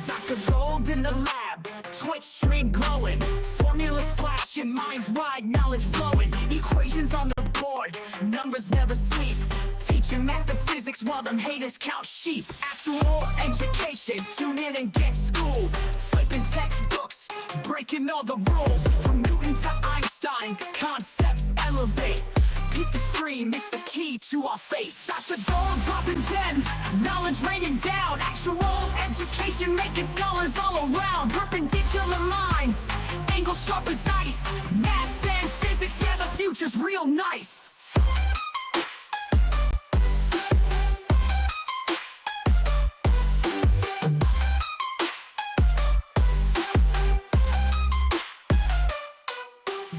Dr. Gold in the lab, Twitch stream glowing, formulas flashing, minds wide, knowledge flowing, equations on the board, numbers never sleep, teaching math and physics while them haters count sheep. Actual education, tune in and get schooled, flipping textbooks, breaking all the rules, from Newton to Einstein, concepts elevate. Keep the stream, it's the key to our fate. Dr. Gold dropping gems, knowledge raining down, actual education making scholars all around. Perpendicular minds, angles sharp as ice, maths and physics, yeah, the future's real nice.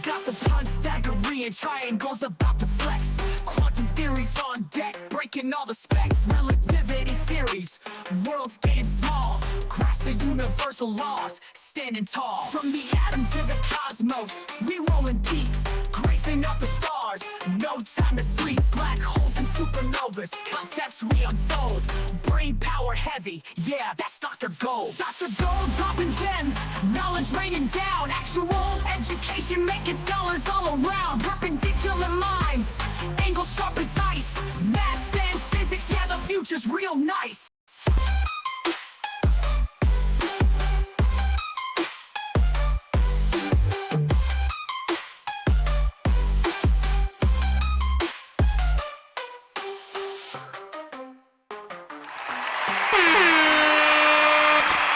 Got the Pythagorean triangles about to flex, quantum theories on deck, breaking all the specs, relativity theories, worlds getting small, grasp the universal laws, standing tall. From the atom to the cosmos, we rolling deep, grazing up the stars, no time to sleep. Black holes and supernovas, concepts we unfold, brain power heavy, yeah, that's Dr. Gold. Dr. Gold dropping gems, knowledge raining down, actual education making scholars all around. Perpendicular minds, angles sharp as ice, maths and physics, yeah, the future's real nice.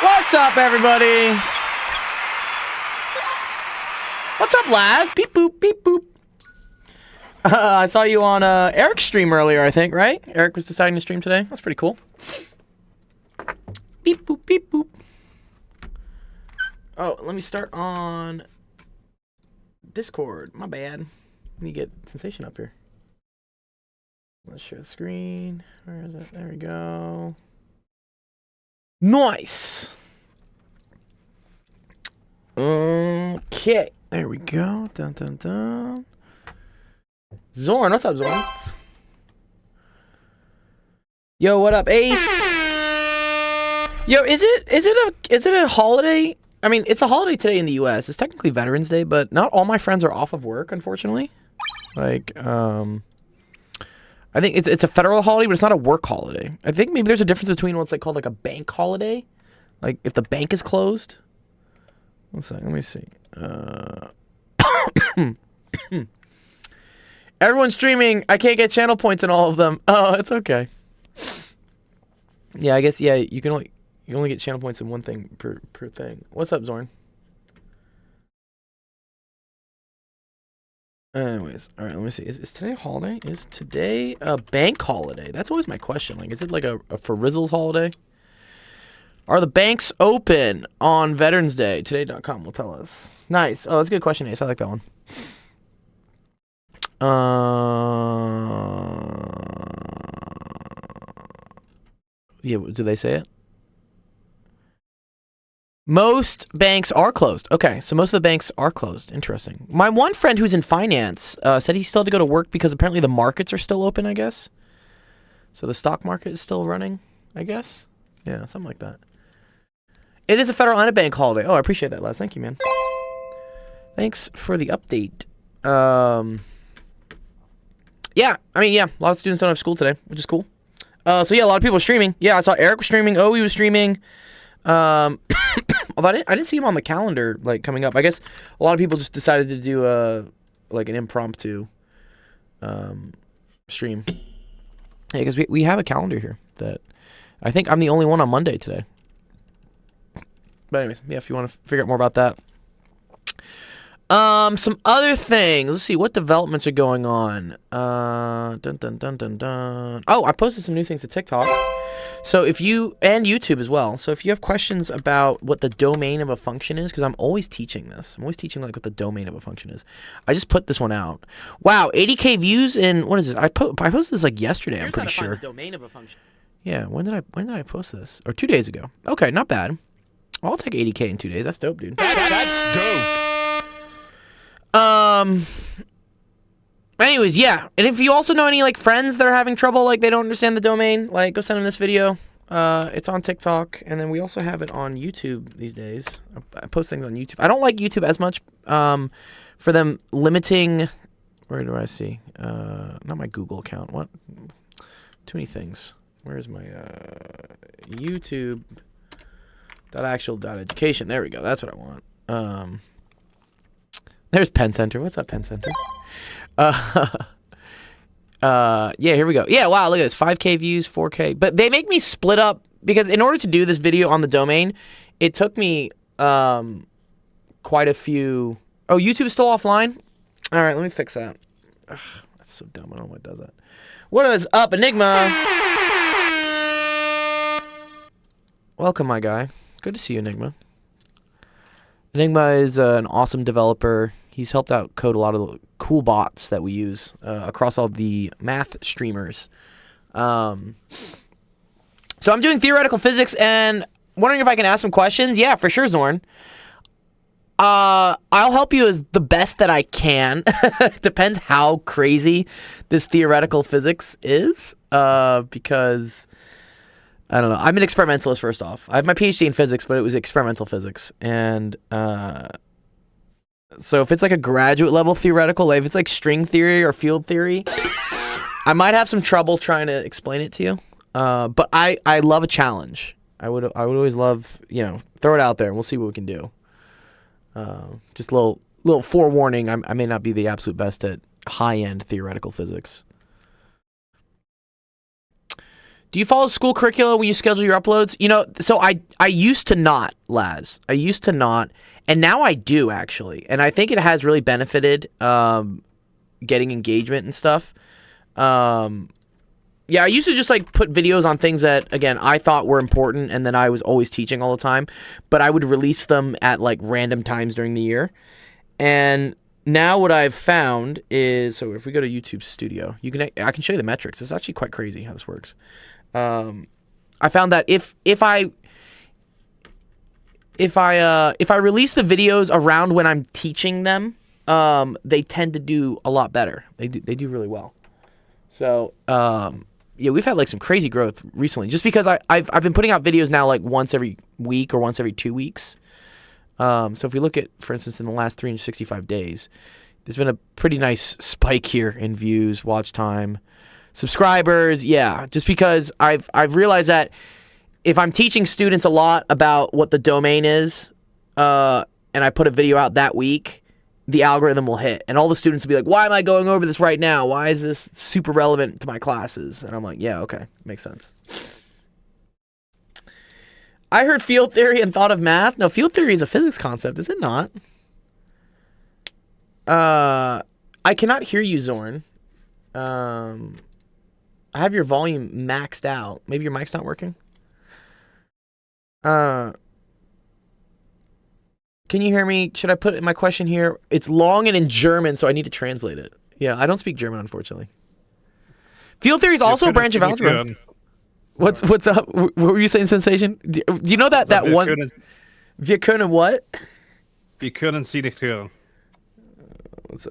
What's up, everybody? What's up, lads? Beep boop, beep boop. I saw you on Eric's stream earlier, I think, right? Eric was deciding to stream today. That's pretty cool. Beep boop, beep boop. Oh, let me start on Discord. My bad. Let me get Sensation up here. Let's share the screen. Where is it? There we go. Nice. Okay, there we go. Dun dun dun. Zorn, what's up, Zorn? Yo, what up, Ace? Yo, is it a holiday? I mean, it's a holiday today in the U.S. It's technically Veterans Day, but not all my friends are off of work, unfortunately. Like, I think it's a federal holiday, but it's not a work holiday. I think maybe there's a difference between what's like called like a bank holiday, like if the bank is closed. One second, let me see. Everyone's streaming. I can't get channel points in all of them. Oh, it's okay. Yeah, I guess you only get channel points in one thing per thing. What's up, Zorn? Anyways, all right, let me see. Is today a holiday? Is today a bank holiday? That's always my question. Like, is it like a for Rizzle's holiday? Are the banks open on Veterans Day? Today.com will tell us. Nice. Oh, that's a good question, Ace. I like that one. Yeah, did they say it? Most banks are closed. Okay, so most of the banks are closed. Interesting. My one friend who's in finance said he still had to go to work because apparently the markets are still open, I guess. So the stock market is still running, I guess. Yeah, something like that. It is a federal and a bank holiday. Oh, I appreciate that, Les. Thank you, man. Thanks for the update. Yeah, I mean, yeah, a lot of students don't have school today, which is cool. So yeah, a lot of people are streaming. Yeah, I saw Eric was streaming. Owie was streaming. Although I didn't see him on the calendar like coming up. I guess a lot of people just decided to do like an impromptu stream. Yeah, because we have a calendar here that I think I'm the only one on Monday today. But anyways, yeah, if you want to figure out more about that. Some other things. Let's see what developments are going on. Dun dun dun dun dun. Oh, I posted some new things to TikTok. So if you, and YouTube as well. So if you have questions about what the domain of a function is, because I'm always teaching this. I'm always teaching like what the domain of a function is. I just put this one out. Wow, 80K views in, what is this? I posted this like yesterday, I'm pretty sure. Find the domain of a function. Yeah, when did I post this? Or 2 days ago. Okay, not bad. I'll take 80K in 2 days. That's dope, dude. That's dope. Anyways, yeah. And if you also know any like friends that are having trouble, like they don't understand the domain, like go send them this video. It's on TikTok, and then we also have it on YouTube these days. I post things on YouTube. I don't like YouTube as much for them limiting. Where do I see? Not my Google account. What? Too many things. Where's my YouTube.actual.education? There we go. That's what I want. There's Penn Center. What's up, Penn Center? Yeah, here we go. Yeah, wow, look at this. 5K views, 4K. But they make me split up because in order to do this video on the domain, it took me quite a few. Oh, YouTube's still offline? All right, let me fix that. Ugh, that's so dumb. I don't know what does that. What is up, Enigma? Welcome, my guy. Good to see you, Enigma. Enigma is an awesome developer. He's helped out code a lot of the cool bots that we use across all the math streamers. So I'm doing theoretical physics and wondering if I can ask some questions. Yeah, for sure, Zorn. I'll help you as the best that I can. Depends how crazy this theoretical physics is, because I don't know. I'm an experimentalist, first off. I have my PhD in physics, but it was experimental physics. And so if it's like a graduate level theoretical, like if it's like string theory or field theory, I might have some trouble trying to explain it to you. But I love a challenge. I would always love, throw it out there and we'll see what we can do. Just a little forewarning, I may not be the absolute best at high-end theoretical physics. Do you follow school curricula when you schedule your uploads? So I used to not, Laz. I used to not, and now I do, actually. And I think it has really benefited getting engagement and stuff. Yeah, I used to just put videos on things that, again, I thought were important, and then I was always teaching all the time. But I would release them at random times during the year. And now what I've found is, so if we go to YouTube Studio, I can show you the metrics. It's actually quite crazy how this works. I found that if I release the videos around when I'm teaching them, they tend to do a lot better. They do really well. So yeah, we've had some crazy growth recently, just because I've been putting out videos now once every week or once every 2 weeks. So if we look at, for instance, in the last 365 days, there's been a pretty nice spike here in views, watch time, subscribers. Yeah, just because I've realized that if I'm teaching students a lot about what the domain is, and I put a video out that week, the algorithm will hit, and all the students will be like, why am I going over this right now? Why is this super relevant to my classes? And I'm like, yeah, okay, makes sense. I heard field theory and thought of math. No, field theory is a physics concept, is it not? I cannot hear you, Zorn. I have your volume maxed out. Maybe your mic's not working? Can you hear me? Should I put my question here? It's long and in German, so I need to translate it. Yeah, I don't speak German, unfortunately. Field theory is also a branch of algebra. What's up? What were you saying, Sensation? Do you know that one? Wir können what? Wir können Sie nicht hören.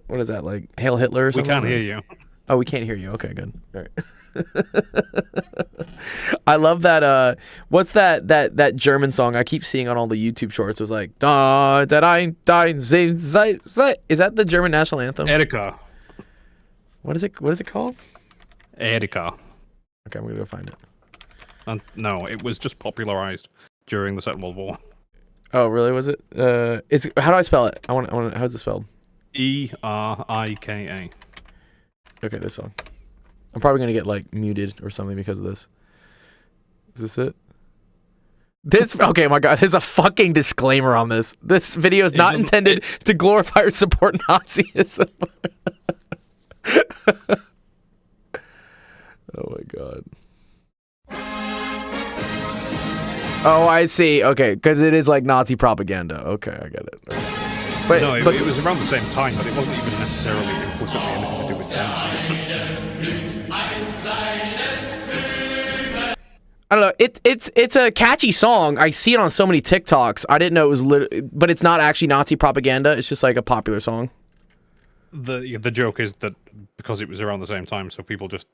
What is that, like Hail Hitler or something? We can't hear you. Oh, we can't hear you. Okay, good. All right. I love that. What's that German song I keep seeing on all the YouTube shorts? It was like da da da da. Is that the German national anthem? Erika. What is it called? Erika. Okay, I'm gonna go find it. And no, it was just popularized during the Second World War. Oh, really? Was it? How do I spell it? I want. How's it spelled? Erika. Okay, this song. I'm probably gonna get muted or something because of this. Is this it? Okay, my God, there's a fucking disclaimer on this. This video is not intended to glorify or support Nazism. Oh my God. Oh, I see. Okay, because it is Nazi propaganda. Okay, I get it. Okay. But it was around the same time, but it wasn't even necessarily implicitly anything to do with them. I don't know. It's a catchy song. I see it on so many TikToks. I didn't know it was but it's not actually Nazi propaganda. It's just a popular song. The joke is that because it was around the same time, so people just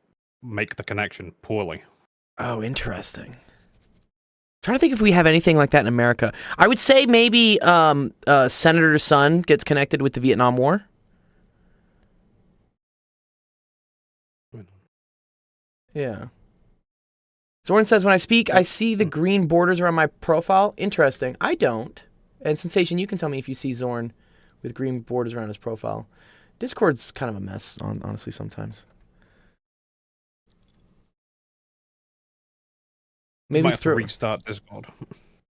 make the connection poorly. Oh, interesting. Trying to think if we have anything like that in America. I would say maybe Senator's son gets connected with the Vietnam War. Yeah. Zorn says, when I speak, I see the green borders around my profile. Interesting. I don't. And Sensation, you can tell me if you see Zorn with green borders around his profile. Discord's kind of a mess, honestly, sometimes. Maybe might have to restart Discord.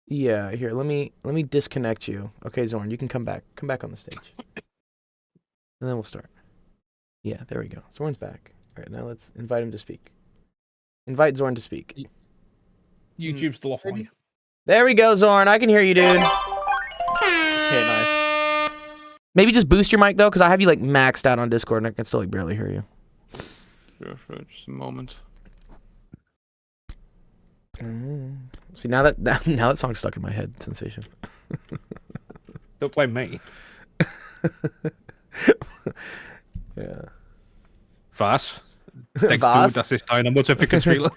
Yeah, here, let me disconnect you. Okay, Zorn, you can come back. Come back on the stage. And then we'll start. Yeah, there we go. Zorn's back. All right, now let's invite him to speak. Invite Zorn to speak. YouTube's still offline. There we go, Zorn. I can hear you, dude. Okay, nice. Maybe just boost your mic, though, because I have you, like, maxed out on Discord, and I can still, like, barely hear you. Sure, just a moment. See, now that song's stuck in my head, Sensation. Don't blame me. Ja. Was? Denkst du, das ist deine Mutterfickenspieler?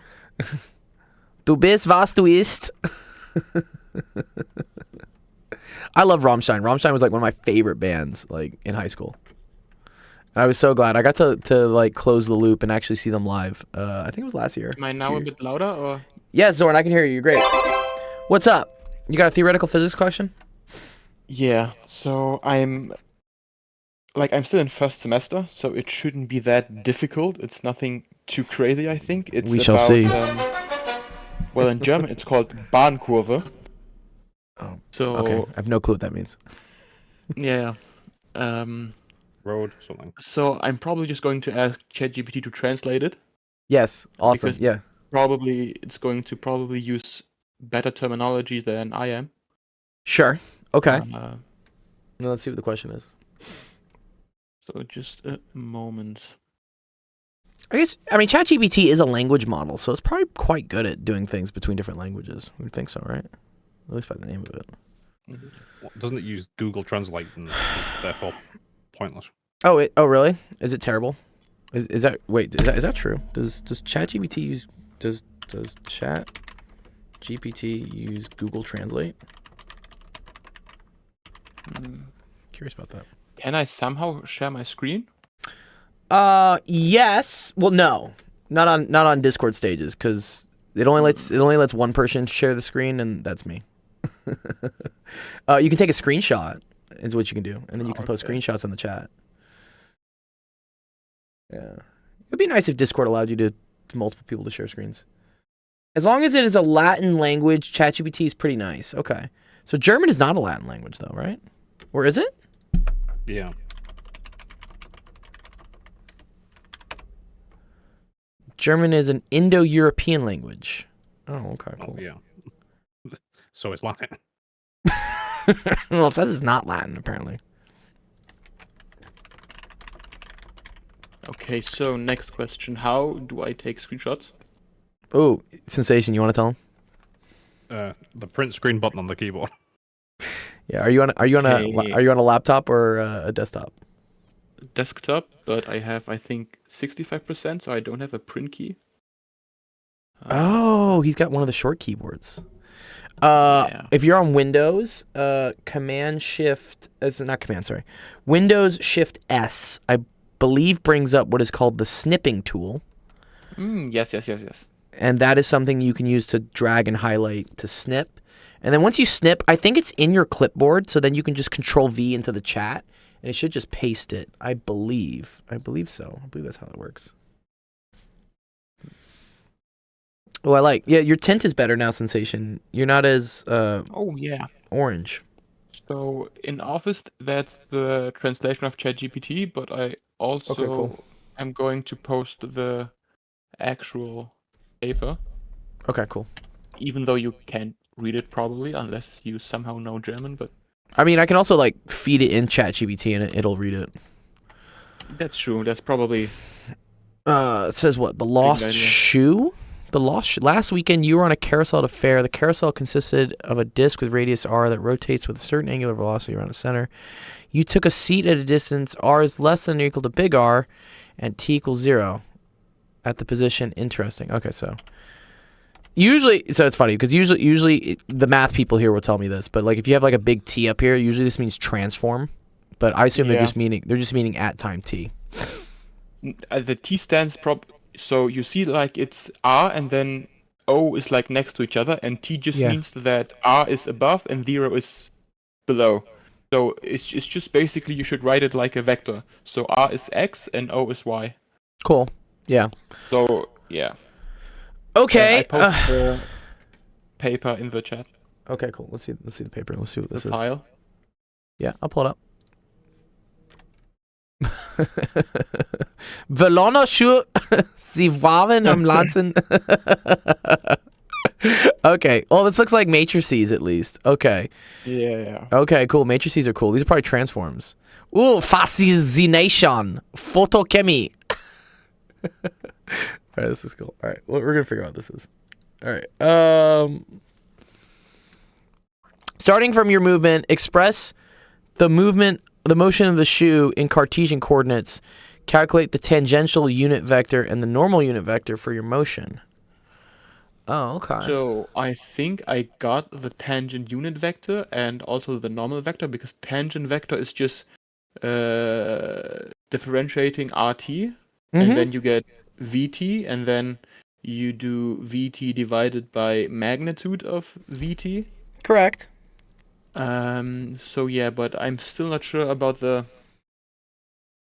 Du bist, was du isst. I love Rammstein. Rammstein was like one of my favorite bands, like in high school. And I was so glad I got to like close the loop and actually see them live. I think it was last year. Am I now a bit louder or? Yes, Zorn, I can hear you. You're great. What's up? You got a theoretical physics question? Yeah. So I'm still in first semester, so it shouldn't be that difficult. It's nothing too crazy, I think. It's We shall see. Well, in German, it's called Bahnkurve. Oh, so okay. I have no clue what that means. Yeah. Road, something. So I'm probably just going to ask ChatGPT to translate it. Yes. Awesome. Because Yeah. It's going to probably use better terminology than I am. Sure. Okay. Now let's see what the question is. So just a moment. I mean, ChatGPT is a language model, so it's probably quite good at doing things between different languages. We would think so, right? At least by the name of it. Doesn't it use Google Translate and is therefore pointless? Oh, really? Is it terrible? Is that true? Does ChatGPT use does ChatGPT use Google Translate? Curious about that. Can I somehow share my screen? Yes. Well, no, not on Discord stages, because it only lets one person share the screen, and that's me. You can take a screenshot, is what you can do, and then you can post screenshots in the chat. Yeah, it'd be nice if Discord allowed you to multiple people to share screens. As long as it is a Latin language, ChatGPT is pretty nice. Okay, so German is not a Latin language, though, right? Or is it? Yeah. German is an Indo-European language. Oh, okay, cool. Oh, yeah. So it's Latin. Well, it says it's not Latin, apparently. Okay, so next question. How do I take screenshots? Oh, Sensation, you want to tell him? The print screen button on the keyboard. Yeah, are you on a laptop or a desktop? Desktop, but I have, I think, 65%, so I don't have a print key. Oh, he's got one of the short keyboards. Yeah. If you're on Windows, Windows Shift S, I believe, brings up what is called the snipping tool. Yes. And that is something you can use to drag and highlight to snip. And then once you snip, I think it's in your clipboard, so then you can just Control V into the chat, and it should just paste it. I believe so. I believe that's how it works. Oh, your tint is better now, Sensation. You're not as orange. So in Office, that's the translation of ChatGPT, but I also am going to post the actual paper. Okay, cool. Even though you can't read it probably unless you somehow know German, but I mean, I can also feed it in ChatGPT and it'll read it. That's true. That's probably. It says what? The lost shoe? Last weekend, you were on a carousel at a fair. The carousel consisted of a disc with radius r that rotates with a certain angular velocity around the center. You took a seat at a distance r is less than or equal to big R, and t equals 0 at the position. Interesting. Okay, so Usually, so it's funny because the math people here will tell me this, but like if you have like a big T up here, usually this means transform. But I assume they're just meaning at time t. The T stands so you see like it's R and then O is like next to each other, and T just means that R is above and 0 is below. So it's just basically you should write it like a vector. So R is X and O is Y. Cool. Yeah. So yeah. Okay. I post the paper in the chat. Okay, cool. Let's see the paper. Let's see what this is. File. Yeah, I'll pull it up. Velonoshu Sie waren am Lanzen. Okay. Well, this looks like matrices at least. Okay. Yeah. Okay, cool. Matrices are cool. These are probably transforms. Ooh, fascination. Photochemy. Alright, this is cool. Alright, we're gonna figure out what this is. Alright. Starting from your movement, express the motion of the shoe in Cartesian coordinates. Calculate the tangential unit vector and the normal unit vector for your motion. Oh, okay. So I think I got the tangent unit vector and also the normal vector, because tangent vector is just differentiating RT, and then you get VT, and then you do VT divided by magnitude of VT. Correct. So yeah, but I'm still not sure about the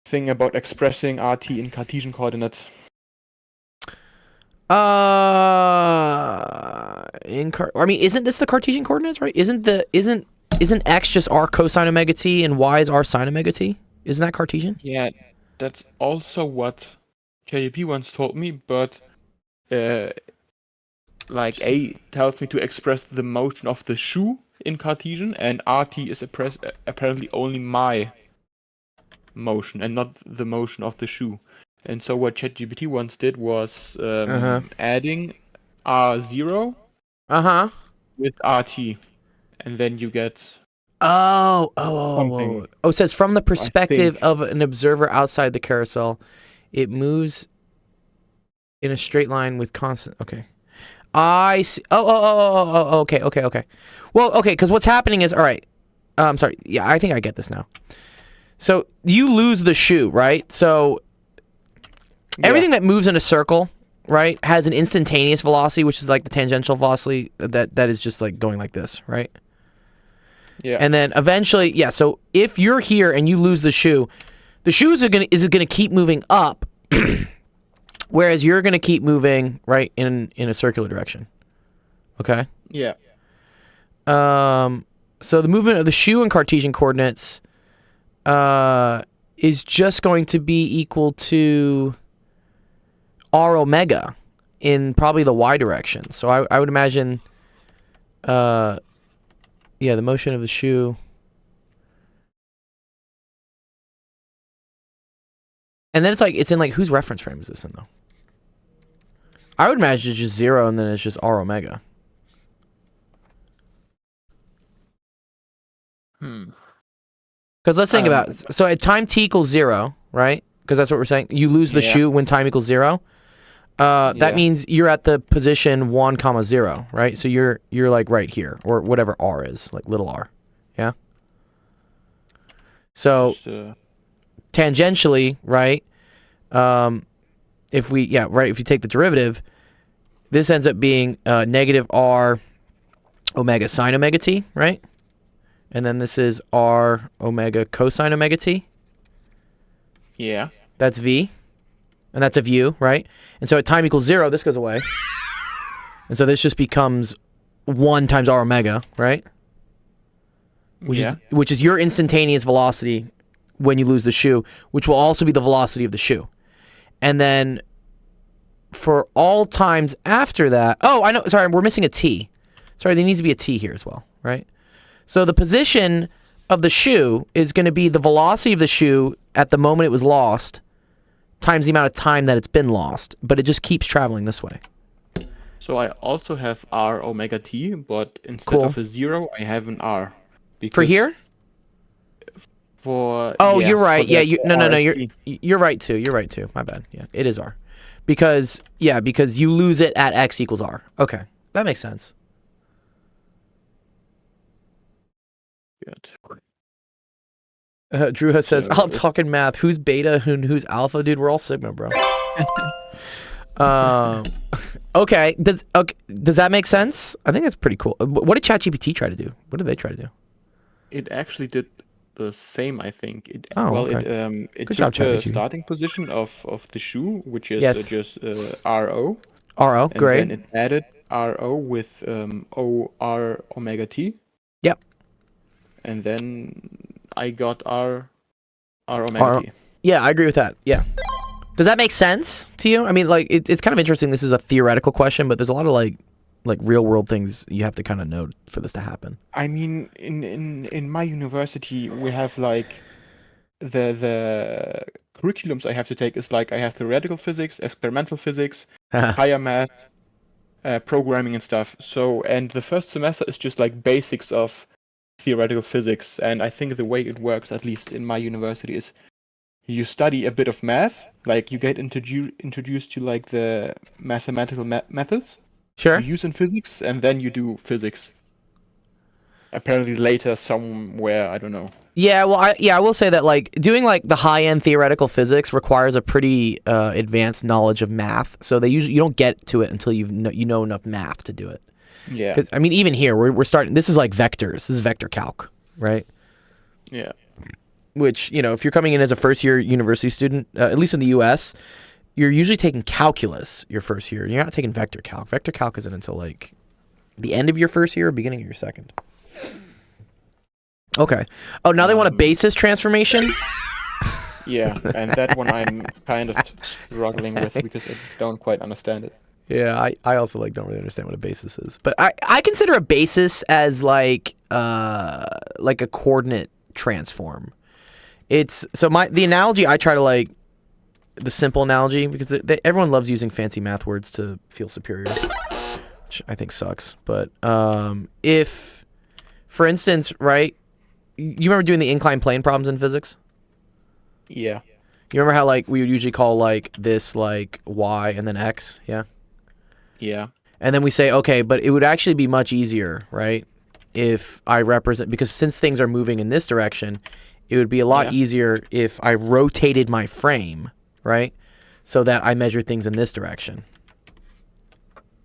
thing about expressing RT in Cartesian coordinates. I mean, isn't this the Cartesian coordinates, right? Isn't X just R cosine omega t and Y is R sine omega t? Isn't that Cartesian? Yeah, that's also what KGP once told me, but like A tells me to express the motion of the shoe in Cartesian, and RT is apparently only my motion and not the motion of the shoe. And so what ChatGPT once did was adding R0 with RT, and then you get something. It says from the perspective of an observer outside the carousel, it moves in a straight line with constant. Okay, I see. Okay. Well, okay, because what's happening is, all right. I'm sorry. Yeah, I think I get this now. So you lose the shoe, right? So everything that moves in a circle, right, has an instantaneous velocity, which is like the tangential velocity that is just like going like this, right? Yeah. And then eventually, yeah. So if you're here and you lose the shoe is gonna keep moving up, whereas you're gonna keep moving right in a circular direction. Okay. Yeah. So the movement of the shoe in Cartesian coordinates is just going to be equal to R omega in probably the y direction. So I would imagine, the motion of the shoe. And then it's in like, whose reference frame is this in though? I would imagine it's just 0 and then it's just R omega. Because let's think about it. So at time t equals 0, right? Because that's what we're saying. You lose the shoe when time equals 0. That means you're at the position 1, 0, right? So you're like right here, or whatever r is, like little r. Yeah. So tangentially, right? If you take the derivative, this ends up being negative r omega sine omega t, right? And then this is r omega cosine omega t. Yeah. That's v. And that's a view, right? And so at time equals 0, this goes away. And so this just becomes 1 times r omega, right? Which is your instantaneous velocity when you lose the shoe, which will also be the velocity of the shoe. And then for all times after that... Oh, I know. Sorry, we're missing a t. Sorry, there needs to be a t here as well, right? So the position of the shoe is going to be the velocity of the shoe at the moment it was lost times the amount of time that it's been lost, but it just keeps traveling this way. So I also have r omega t, but instead of a 0, I have an r. For here? You're right. Yeah, you're right too. You're right too. My bad. Yeah, it is r. Because you lose it at x equals r. Okay. That makes sense. Good. Drew says, So "I'll it's- talk in math. Who's beta and who's alpha, dude? We're all sigma, bro." Okay. Does that make sense? I think that's pretty cool. What did ChatGPT try to do? What did they try to do? It actually did the same, I think. Oh, well, okay. it Good took job, the ChatGPT. starting position of the shoe, which is Yes. just RO, RO, and great. then it added RO with OR omega T. Yep. And then I got R omega R- T. Yeah, I agree with that. Yeah. Does that make sense to you? I mean, like, it's kind of interesting. This is a theoretical question, but there's a lot of like real world things you have to kind of know for this to happen. I mean, in my university, we have like the curriculums I have to take is like I have theoretical physics, experimental physics, higher math, programming and stuff. So, and the first semester is just like basics of theoretical physics. And I think the way it works, at least in my university, is you study a bit of math, like you get introduced to like the mathematical methods Sure. you use in physics, and then you do physics. Apparently later somewhere, I don't know. Yeah, well, I will say that like doing like the high end theoretical physics requires a pretty advanced knowledge of math. So you don't get to it until you know enough math to do it. Yeah. Because I mean, even here we're starting. This is like vectors. This is vector calc, right? Yeah. Which, you know, if you're coming in as a first year university student, at least in the U.S., you're usually taking calculus your first year. You're not taking vector calc. Vector calc isn't until like the end of your first year or beginning of your second. Okay. Oh, now they want a basis transformation? Yeah, and that one I'm kind of struggling with because I don't quite understand it. Yeah, I also like don't really understand what a basis is. But I consider a basis as like a coordinate transform. It's so the analogy I try to like, the simple analogy, because everyone loves using fancy math words to feel superior, which I think sucks. But if, for instance, right, you remember doing the inclined plane problems in physics? Yeah. You remember how like we would usually call like this like y and then x, yeah? Yeah. And then we say, okay, but it would actually be much easier, right, if I represent, because since things are moving in this direction, it would be a lot easier if I rotated my frame, right, so that I measure things in this direction.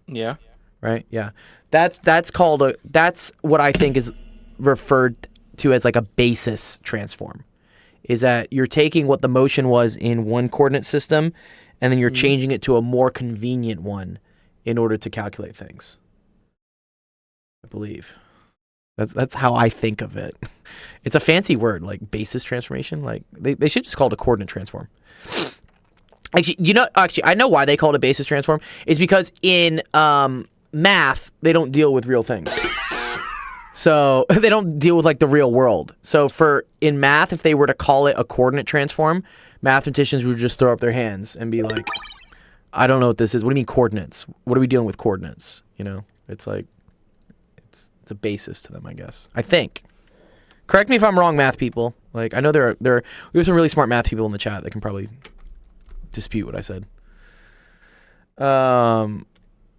Yeah. Right? Yeah. That's called that's what I think is referred to as like a basis transform. Is that you're taking what the motion was in one coordinate system and then you're changing it to a more convenient one in order to calculate things. I believe. That's how I think of it. It's a fancy word, like basis transformation. Like they should just call it a coordinate transform. Actually, I know why they call it a basis transform. It's because in math, they don't deal with real things. So they don't deal with like the real world. So in math, if they were to call it a coordinate transform, mathematicians would just throw up their hands and be like, I don't know what this is. What do you mean coordinates? What are we dealing with coordinates? You know, it's like, it's a basis to them, I guess. I think. Correct me if I'm wrong, math people. Like, I know we have some really smart math people in the chat that can probably dispute what I said.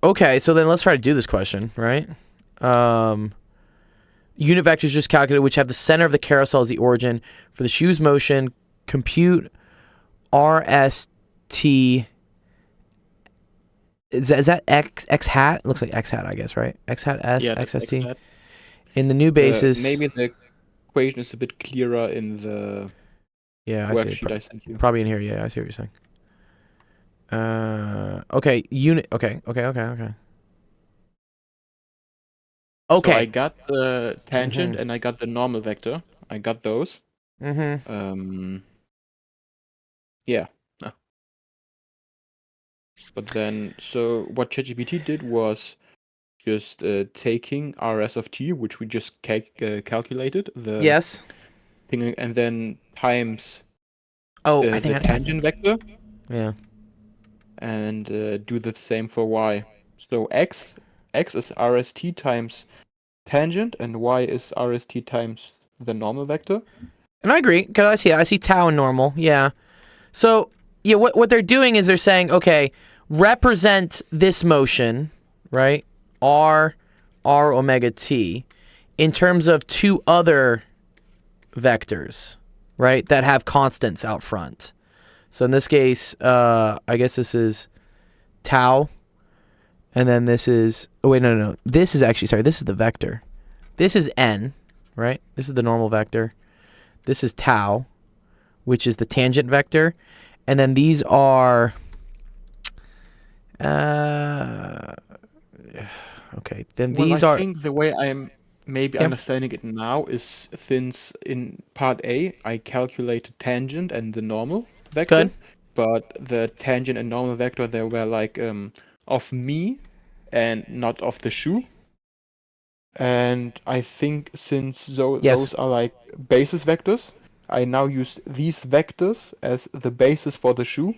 Okay, so then let's try to do this question, right? Unit vectors just calculated, which have the center of the carousel as the origin. For the shoe's motion, compute RST. Is that x hat? It looks like x hat, I guess, right? X hat S, Yeah, XST. that's In the new basis. maybe the equation is a bit clearer in the Yeah, I see. worksheet I sent you. Probably in here, yeah, I see what you're saying. Okay, unit. Okay. So I Okay. got the tangent and I got the normal vector. I got those. Mm-hmm. Yeah. But then, so what ChatGPT did was just taking RS of t, which we just calculated, the Yes. thing, and then times Oh, I think the tangent vector, Yeah. and do the same for y. So x is RST times tangent, and y is RST times the normal vector. And I agree, because I see tau and normal, yeah. So, yeah, what they're doing is they're saying, okay, represent this motion, right, r omega t in terms of two other vectors, right, that have constants out front. So in this case, I guess this is tau, and then this is, oh wait, no. This is actually, sorry, this is the vector. This is n, right? This is the normal vector. This is tau, which is the tangent vector. And then these are, okay, then these I are, think the way I'm maybe Yeah. understanding it now is since in part A I calculated tangent and the normal vector, Good. but the tangent and normal vector they were like of me and not of the shoe. And I think since Yes. those are like basis vectors, I now use these vectors as the basis for the shoe,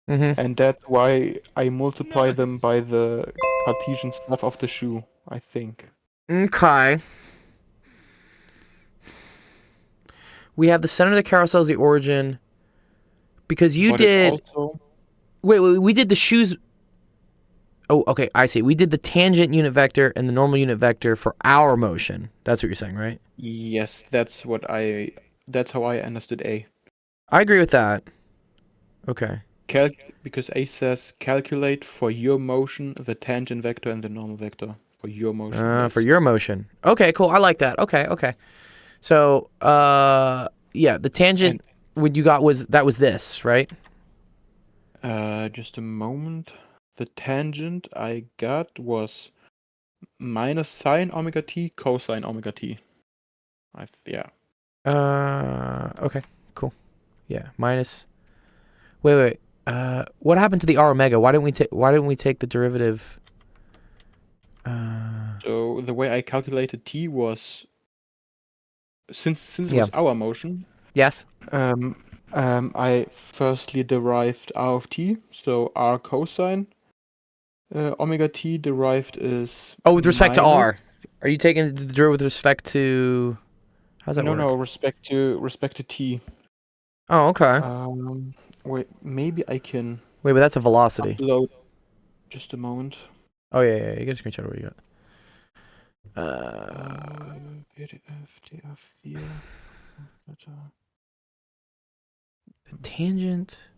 Mm-hmm. and that's why I multiply them by the Cartesian stuff of the shoe, I think. Okay. We have the center of the carousel as the origin. Because you But it did. also Wait, we did the shoes. Oh, okay, I see. We did the tangent unit vector and the normal unit vector for our motion. That's what you're saying, right? yes, that's how I understood A. I agree with that. Okay. Because A says calculate for your motion the tangent vector and the normal vector for your motion. Yes. For your motion. Okay, cool. I like that. Okay. So, yeah, the tangent what you got was this, right? Just a moment. The tangent I got was minus sine omega t cosine omega t. Yeah. Okay, cool. Yeah, minus. Wait. What happened to the r omega? Why didn't we take the derivative? So the way I calculated t was since it Yeah. was our motion. Yes. I firstly derived r of t, so r cosine omega t derived is. Oh, with respect to minus- r. Are you taking the derivative with respect to? How's that work? No, respect to t. Oh, okay. Wait, maybe I can Wait, but that's a velocity. upload. Just a moment. Oh yeah. You get a screenshot of what you got. PDF, TF4. The tangent,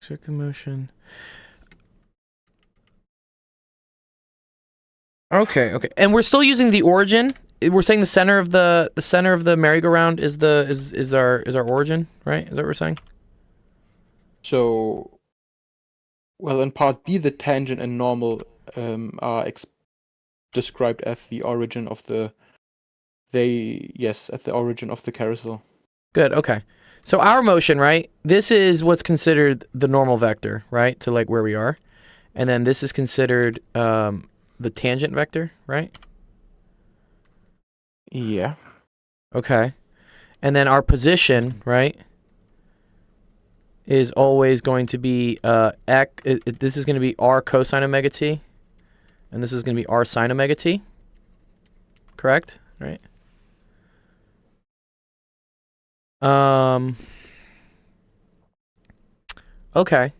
circular motion. Okay, and we're still using the origin. We're saying the center of the merry-go-round is our origin, right? Is that what we're saying? So, well, in part B, the tangent and normal are described as the origin of the. At the origin of the carousel. Good. Okay. So our motion, right? This is what's considered the normal vector, right? To like where we are, and then this is considered the tangent vector, right? Yeah. Okay. And then our position, right, is always going to be this is going to be r cosine omega t, and this is going to be r sine omega t. Correct? Right? Okay.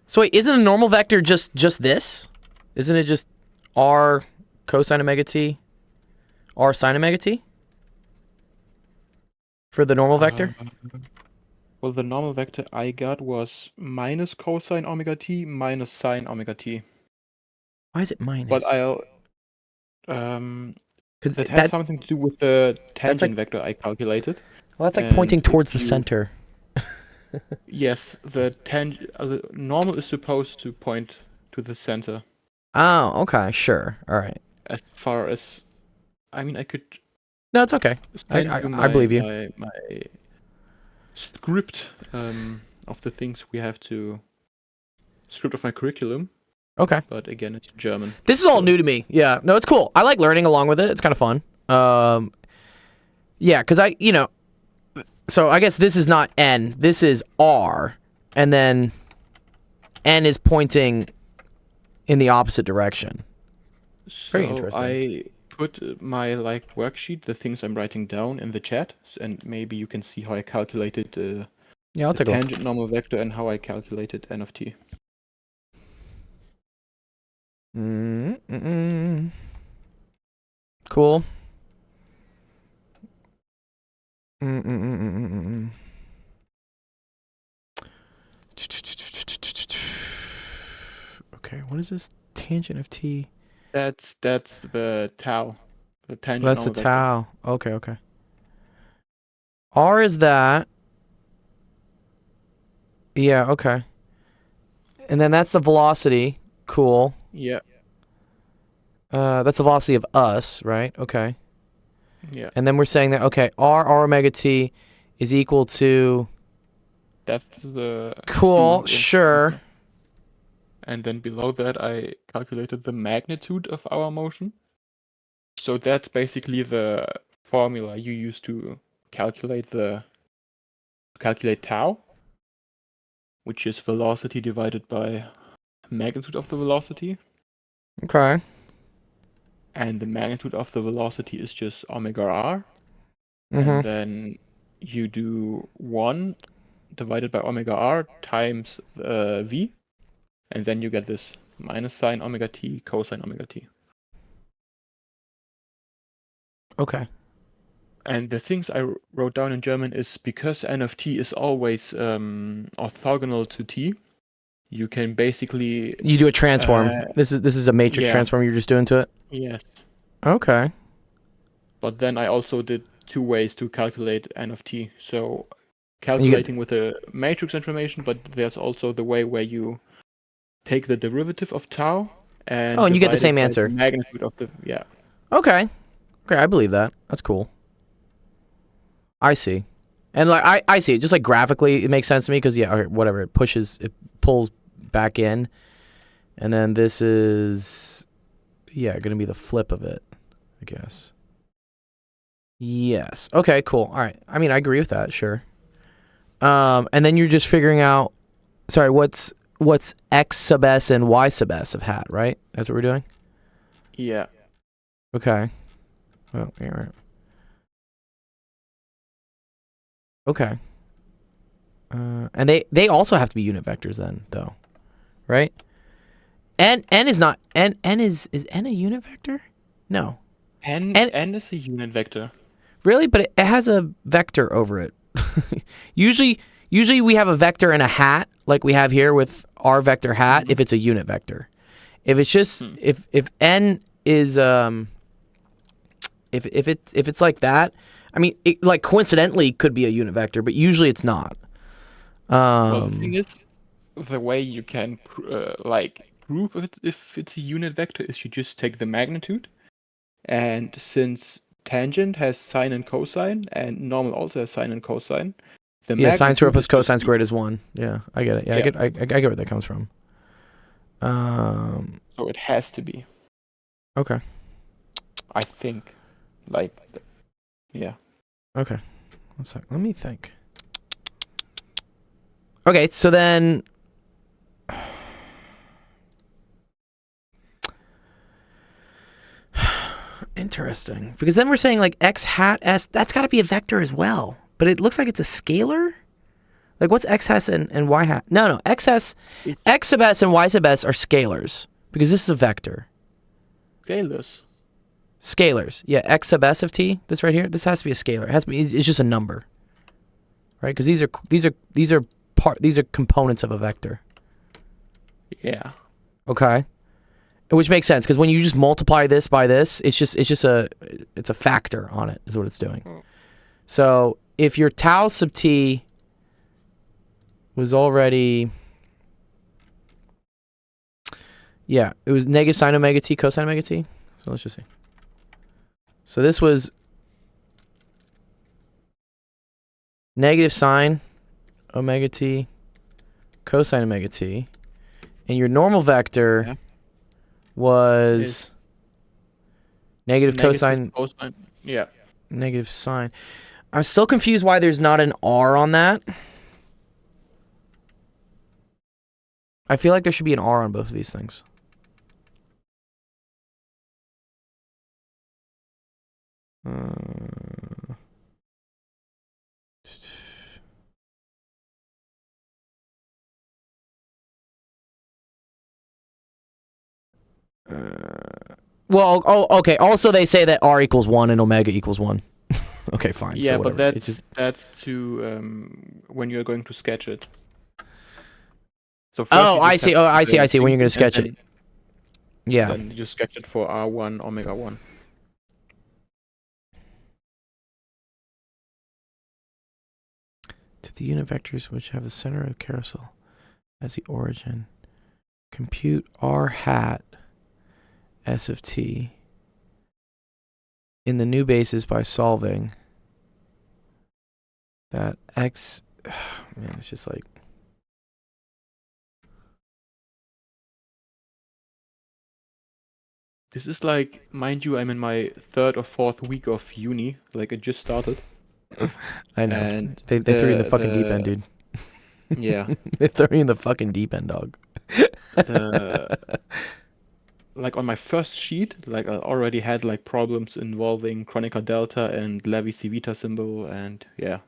So wait, isn't the normal vector just this? Isn't it just r cosine omega t, r sine omega t? For the normal vector? Well, the normal vector I got was minus cosine omega t minus sine omega t. Why is it minus? But I'll. Because That has something to do with the tangent vector I calculated. well, that's like and pointing towards the if you- center. Yes, the normal is supposed to point to the center. Oh, okay, sure. All right. As far as, I mean, I could No, it's okay. send I you believe you. my script of the things we have to. Script of my curriculum, Okay. but again, it's German. This is all new to me. Yeah. No, it's cool. I like learning along with it. It's kind of fun. Yeah, because so I guess this is not N. This is R. And then N is pointing in the opposite direction. Very So interesting. I put my worksheet, the things I'm writing down in the chat, and maybe you can see how I calculated Yeah, I'll the take a look. tangent normal vector and how I calculated n of t. Cool. Mm-mm-mm-mm-mm-mm. Okay, what is this? Tangent of t. That's the tau, the tangent That's the normal vector. tau. Okay, okay. R is that. Yeah, okay. And then that's the velocity. Cool. Yeah, That's the velocity of us, right? Okay. yeah. And then we're saying that, okay, R omega t is equal to. That's the Cool, Q in sure. motion. And then below that, I calculated the magnitude of our motion. So that's basically the formula you use to calculate tau, which is velocity divided by magnitude of the velocity. Okay. And the magnitude of the velocity is just omega r. Mm-hmm. And then you do 1 divided by omega r times v. And then you get this minus sine omega t cosine omega t. Okay. And the things I wrote down in German is because n of t is always orthogonal to t, you can basically You do a transform. Uh, This is a matrix yeah. transform you're just doing to it. yes. Okay. But then I also did 2 ways to calculate n of t. So calculating with a matrix transformation, but there's also the way where you take the derivative of tau and Oh, and you get the divide it same by answer. the magnitude of the Okay. Okay, I believe that. That's cool. I see. And like I see it. Just like graphically it makes sense to me because yeah, okay, whatever. It pulls back in. And then this is gonna be the flip of it, I guess. Yes. Okay, cool. All right. I mean I agree with that, sure. And then you're just figuring out what's x sub s and y sub s of hat, right? That's what we're doing? Yeah. Okay. Well, yeah, right. Okay. And they also have to be unit vectors then, though, right? N is not n is n a unit vector? No, N is a unit vector. really, but it has a vector over it. usually we have a vector and a hat, like we have here with our vector hat. If it's a unit vector, if it's just if n is if it's like that, I mean, it like coincidentally could be a unit vector, but usually it's not. Well, the thing is, the way you can prove if it's a unit vector is you just take the magnitude, and since tangent has sine and cosine, and normal also has sine and cosine, the Yeah, sine squared plus magnitude is cosine just squared is 1. Yeah, I get it. Yeah, Yeah. I get where that comes from. So it has to be, Okay. I think, yeah. Okay. One sec. Let me think. Okay, so then interesting. Because then we're saying like x hat s, that's got to be a vector as well. But it looks like it's a scalar? Like what's x hat and y hat? No, x sub s and y sub s are scalars because this is a vector. Scalars. Scalars. Yeah, x sub s of t, this right here, this has to be a scalar. It has to be, it's just a number. Right? Because these are components of a vector. Yeah. Okay. Which makes sense because when you just multiply this by this, it's a factor on it is what it's doing. So if your tau sub t was already, yeah, it was negative sine omega t cosine omega t. So let's just see. So this was negative sine omega t cosine omega t, and your normal vector was negative cosine. Yeah. Negative sine. I'm still confused why there's not an R on that. I feel like there should be an R on both of these things. Well, okay. Also, they say that r equals 1 and omega equals 1. Okay, fine. Yeah, so but whatever. It's that's to when you're going to sketch it. So first Oh, you I just see. have Oh, I the see. I see. When you're gonna thing, and sketch it. Yeah. then you just sketch it for R1 omega 1. To the unit vectors which have the center of the carousel as the origin, compute r hat s of t in the new basis by solving that x. Man, it's just like. This is like, mind you, I'm in my 3rd or 4th week of uni. Like, it just started. I know. And They threw you in the fucking deep end, dude. Yeah. They threw you in the fucking deep end, dog. Like on my first sheet, like I already had like problems involving Kronecker delta and Levi-Civita symbol, and yeah.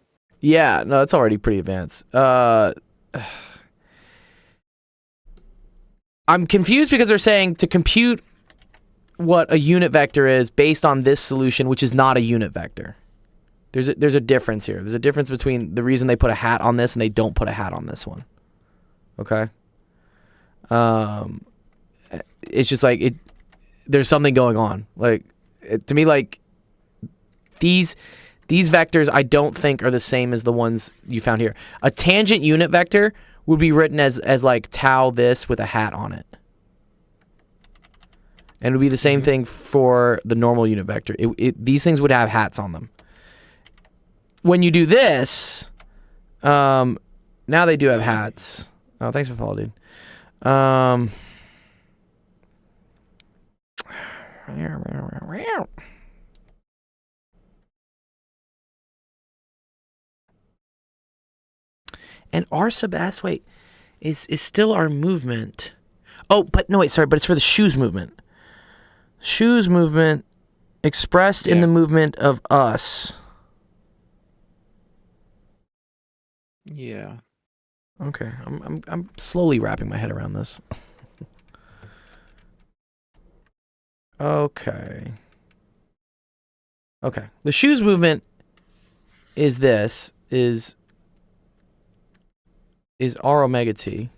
Yeah, no, it's already pretty advanced. I'm confused because they're saying to compute what a unit vector is based on this solution, which is not a unit vector. There's a difference here. There's a difference between the reason they put a hat on this and they don't put a hat on this one. Okay? It's just like there's something going on. Like to me, like these vectors I don't think are the same as the ones you found here. A tangent unit vector would be written as like tau this with a hat on it. And it would be the same thing for the normal unit vector. These things would have hats on them. When you do this, now they do have hats. Oh, thanks for following, dude. And r sub s, wait, is still our movement. Oh, but no, wait, sorry, but it's for the shoes movement. Shoes movement expressed in the movement of us. Yeah. Okay, I'm slowly wrapping my head around this. Okay. Okay. The shoes movement is r omega t.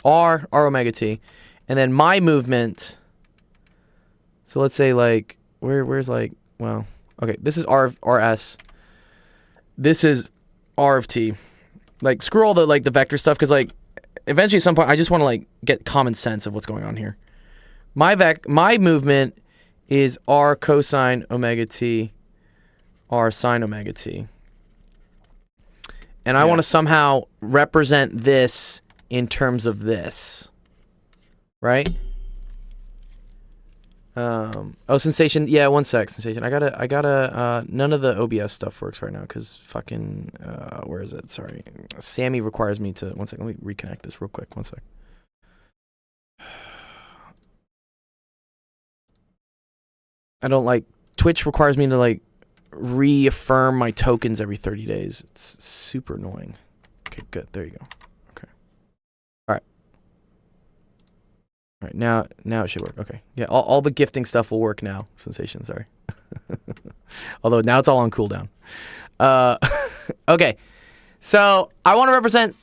R omega t. And then my movement, so let's say like where's like, well, okay, this is rs. This is r of t. Like screw all the like the vector stuff, because like eventually at some point I just want to like get common sense of what's going on here. My movement is r cosine omega t, r sine omega t. And I want to somehow represent this in terms of this. Right? Oh, sensation. Yeah, one sec, sensation. I gotta, none of the OBS stuff works right now because fucking, where is it? Sorry. Sammy requires me to, one sec, let me reconnect this real quick. One sec. I don't like, Twitch requires me to like reaffirm my tokens every 30 days. It's super annoying. Okay, good. There you go. Okay. All right, now it should work. Okay. Yeah, all the gifting stuff will work now. Sensation, sorry. Although now it's all on cooldown. Okay. So I want to represent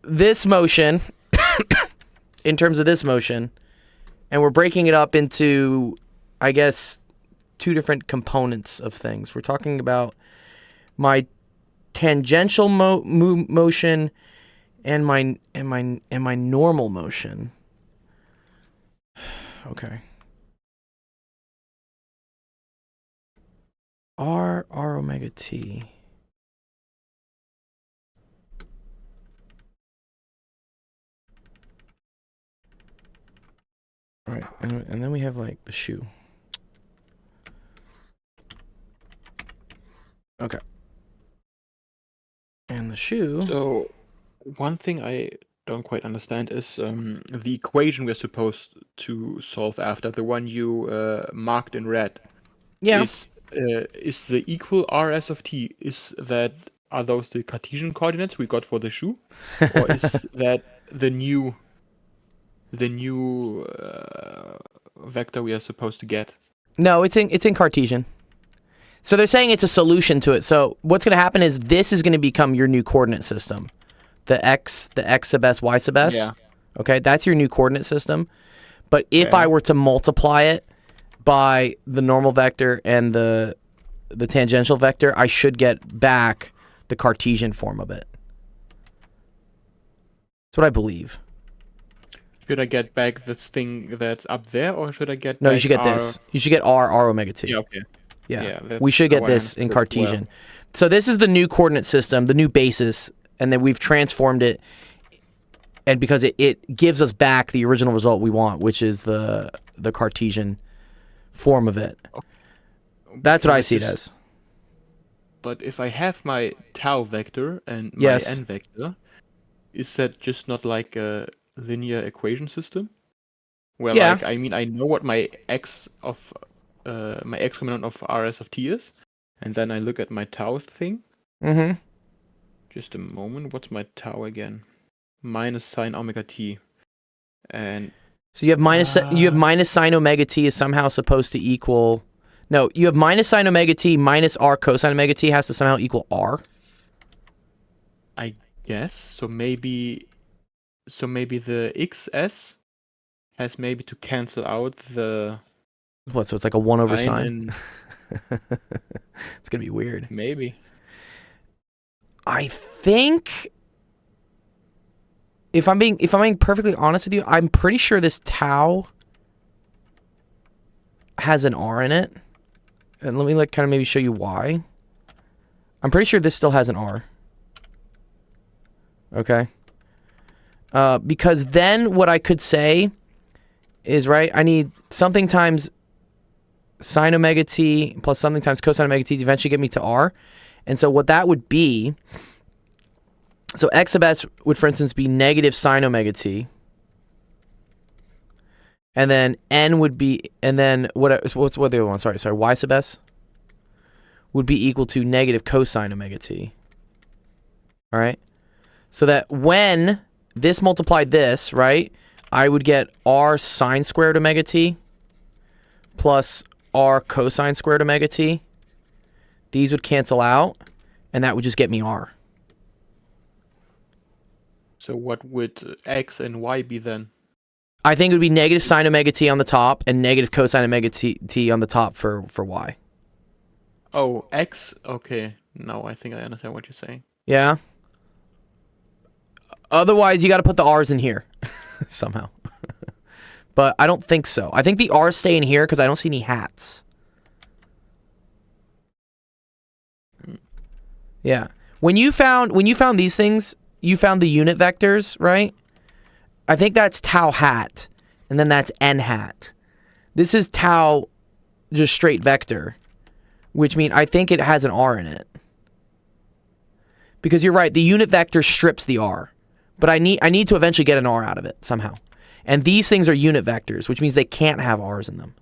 this motion in terms of this motion, and we're breaking it up into, I guess, two different components of things. We're talking about my tangential motion and my normal motion. Okay. R omega t. All right, and then we have like the shoe. Okay. And the shoe. So one thing I don't quite understand is the equation we're supposed to solve after, the one you marked in red. Yeah. Is the equal rs of t, are those the Cartesian coordinates we got for the shoe? Or is that the new vector we are supposed to get. No, it's in Cartesian. So they're saying it's a solution to it. So what's going to happen is this is going to become your new coordinate system. The x sub s, y sub s. Yeah. Okay, that's your new coordinate system. But if Okay. I were to multiply it by the normal vector and the tangential vector, I should get back the Cartesian form of it. That's what I believe. Should I get back this thing that's up there, or should I get? No, you back should get our... this. You should get r omega t. Yeah. Okay. Yeah, Yeah, that's we should get how I this in understood it Cartesian. So this is the new coordinate system, the new basis, and then we've transformed it, and because it gives us back the original result we want, which is the Cartesian form of it. That's what I see it as. But if I have my tau vector and my Yes. n vector, is that just not like a linear equation system? Where Yeah. like I know what my x component of rs of t is, and then I look at my tau thing. Mm-hmm. Just a moment. What's my tau again? Minus sine omega t. And So you have minus sine omega t is somehow supposed to equal. No, you have minus sine omega t minus r cosine omega t has to somehow equal r. I guess so. Maybe the xs has maybe to cancel out the What? So it's like a 1 over sine sine. It's gonna be weird. maybe. I think if I'm being perfectly honest with you, I'm pretty sure this tau has an r in it. And let me like kind of maybe show you why. I'm pretty sure this still has an r. Okay. Because then what I could say is, right, I need something times sine omega t plus something times cosine omega t to eventually get me to r. And so what that would be, so x sub s would, for instance, be negative sine omega t. And then n would be, and then what's the other one? Sorry, y sub s would be equal to negative cosine omega t. All right? So that when this multiplied this, right, I would get r sine squared omega t plus r cosine squared omega t. These would cancel out, and that would just get me r. So what would x and y be then? I think it would be negative sine omega t on the top and negative cosine omega t on the top for y. Oh, x. Okay. No, I think I understand what you're saying. Yeah? Otherwise, you got to put the r's in here somehow. But I don't think so. I think the r's stay in here because I don't see any hats. Yeah. When you found these things, you found the unit vectors, right? I think that's tau hat, and then that's n hat. This is tau just straight vector, which means I think it has an r in it. Because you're right, the unit vector strips the r. But I need to eventually get an r out of it somehow. And these things are unit vectors, which means they can't have r's in them.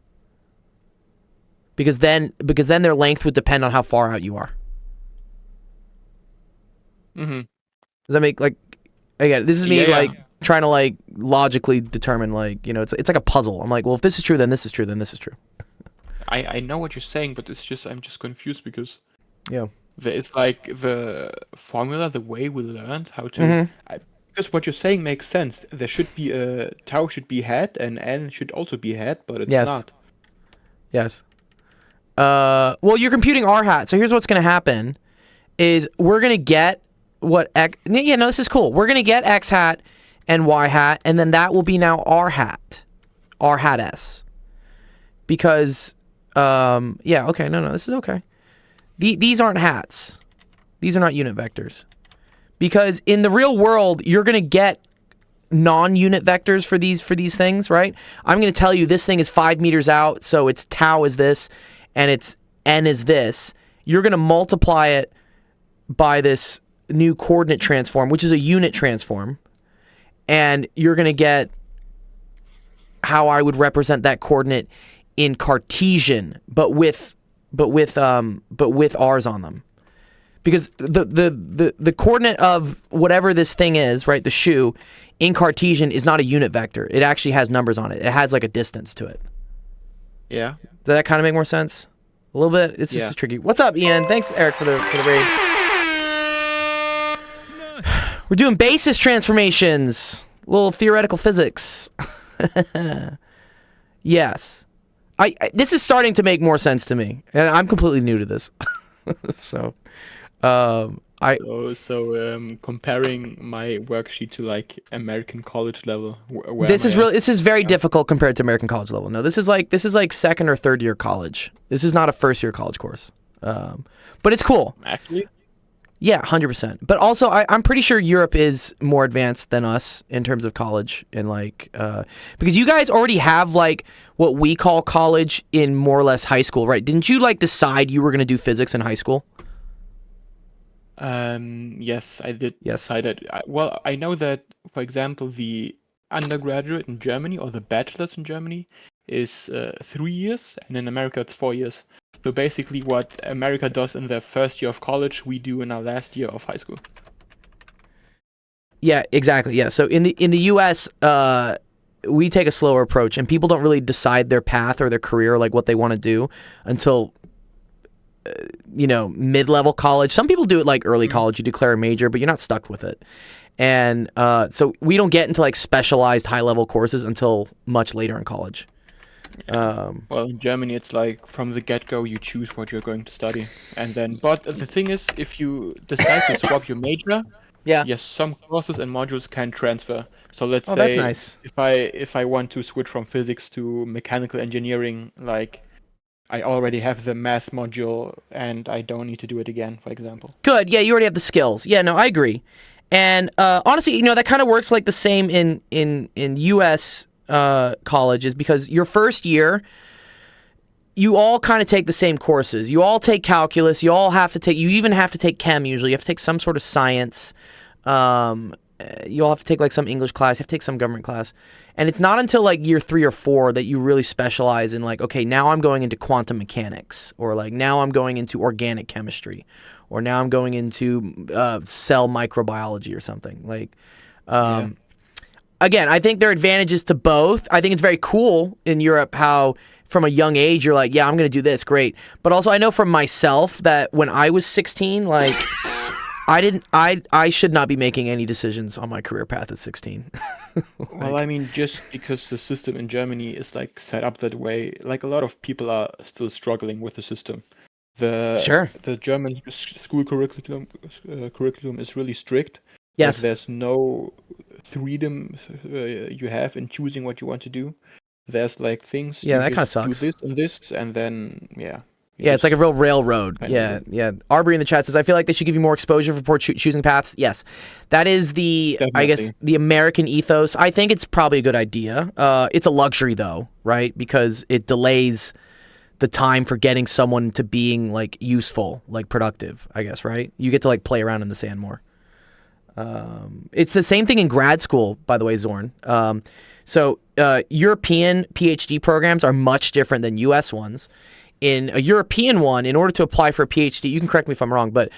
Because then their length would depend on how far out you are. Mm-hmm. Does that make, like, again, this is me Yeah. like trying to like logically determine, like, you know, it's like a puzzle. I'm like, well, if this is true, then this is true, then this is true. I know what you're saying, but I'm just confused because Yeah. there is like the formula, the way we learned how to. Mm-hmm. Because what you're saying makes sense. There should be a tau should be hat and n should also be hat, but it's Yes. not. Yes. Well, you're computing r hat. So here's what's going to happen is we're going to get what x. Yeah, no, this is cool. We're going to get x hat and y hat, and then that will be now r hat s. Because, yeah, okay, no, this is okay. These aren't hats. These are not unit vectors. Because in the real world, you're going to get non-unit vectors for these things, right? I'm going to tell you this thing is 5 meters out, so its tau is this, and its n is this. You're going to multiply it by this new coordinate transform, which is a unit transform, and you're going to get how I would represent that coordinate in Cartesian, but with r's on them. Because the coordinate of whatever this thing is, right, the shoe, in Cartesian is not a unit vector. It actually has numbers on it. It has like a distance to it. Yeah. Does that kind of make more sense? A little bit. It's Yeah. just tricky. What's up, Ian? Thanks, Eric, for the raid. We're doing basis transformations. A little theoretical physics. Yes. I this is starting to make more sense to me, and I'm completely new to this. So, Comparing my worksheet to like American college level. Where this am is I really at? this is very difficult compared to American college level. No, this is like second or third year college. This is not a first year college course. But it's cool. Actually. Yeah, 100%. But also, I'm pretty sure Europe is more advanced than us in terms of college, and like, because you guys already have like what we call college in more or less high school, right? Didn't you like decide you were gonna do physics in high school? Yes, I did Yes. decide that. Well, I know that, for example, the undergraduate in Germany or the bachelor's in Germany is 3 years, and in America it's 4 years. So basically, what America does in their first year of college, we do in our last year of high school. Yeah, exactly. Yeah. So in the U.S., we take a slower approach, and people don't really decide their path or their career, like what they want to do, until mid-level college. Some people do it like early college. You declare a major, but you're not stuck with it. And so we don't get into like specialized high-level courses until much later in college. Well, in Germany, it's like from the get-go, you choose what you're going to study, and then. But the thing is, if you decide to swap your major, Yeah. yes, some courses and modules can transfer. So let's Oh, say that's nice. if I want to switch from physics to mechanical engineering, like I already have the math module and I don't need to do it again, for example. Good. Yeah, you already have the skills. Yeah, no, I agree. And honestly, that kind of works like the same in U.S. Colleges, because your first year, you all kind of take the same courses. You all take calculus. You even have to take chem usually. You have to take some sort of science. You all have to take like some English class. You have to take some government class. And it's not until like year 3 or 4 that you really specialize in like, okay, now I'm going into quantum mechanics, or like now I'm going into organic chemistry, or now I'm going into cell microbiology or something. Like, again, I think there are advantages to both. I think it's very cool in Europe how from a young age you're like, yeah, I'm going to do this, great. But also I know from myself that when I was 16, like I should not be making any decisions on my career path at 16. Well, I mean, just because the system in Germany is like set up that way, like a lot of people are still struggling with the system. The German school curriculum is really strict. Yes. Like, there's no freedom you have in choosing what you want to do. There's like things. Yeah, you that kinda just sucks. Do this and this, and then yeah. Yeah, it's like a real railroad. Kinda Yeah, yeah. Arbery in the chat says, I feel like they should give you more exposure for choosing paths. Yes. That is I guess, Definitely. the American ethos. I think it's probably a good idea. It's a luxury, though, right? Because it delays the time for getting someone to being, like, useful, like, productive, I guess, right? You get to, like, play around in the sand more. It's the same thing in grad school, by the way, Zorn. So European PhD programs are much different than U.S. ones. In a European one, in order to apply for a PhD, you can correct me if I'm wrong, but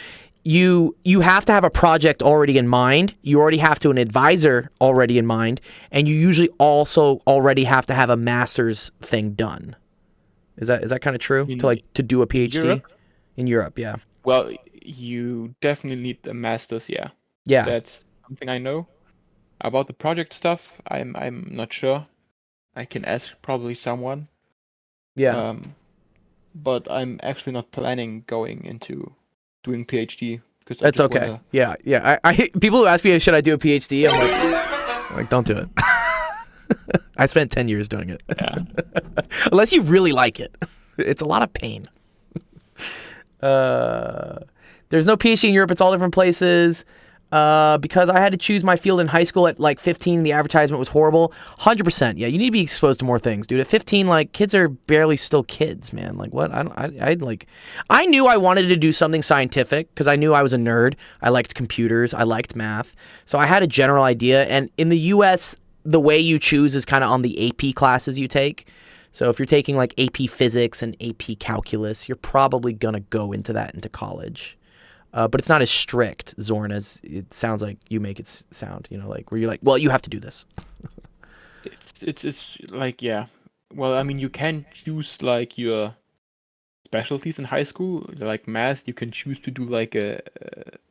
you have to have a project already in mind. You already have to have an advisor already in mind, and you usually also already have to have a master's thing done. Is that kind of true to do a PhD Europe? in Europe? Yeah. Well, you definitely need a master's. Yeah. Yeah. That's something I know. About the project stuff, I'm not sure. I can ask probably someone. Yeah. But I'm actually not planning going into doing PhD because That's okay. Yeah. Yeah. I people who ask me should I do a PhD, I'm like don't do it. I spent 10 years doing it. Yeah. Unless you really like it. It's a lot of pain. There's no PhD in Europe. It's all different places. Because I had to choose my field in high school at like 15, the advertisement was horrible. 100%. Yeah, you need to be exposed to more things, dude. At 15, like kids are barely still kids, man. Like what? I knew I wanted to do something scientific because I knew I was a nerd. I liked computers. I liked math. So I had a general idea. And in the U.S., the way you choose is kind of on the AP classes you take. So if you're taking like AP physics and AP calculus, you're probably gonna go into college. But it's not as strict, Zorn, as it sounds like you make it sound. Like where you're like, well, you have to do this. It's like, yeah, Well, I mean, you can choose like your specialties in high school, like math. You can choose to do like a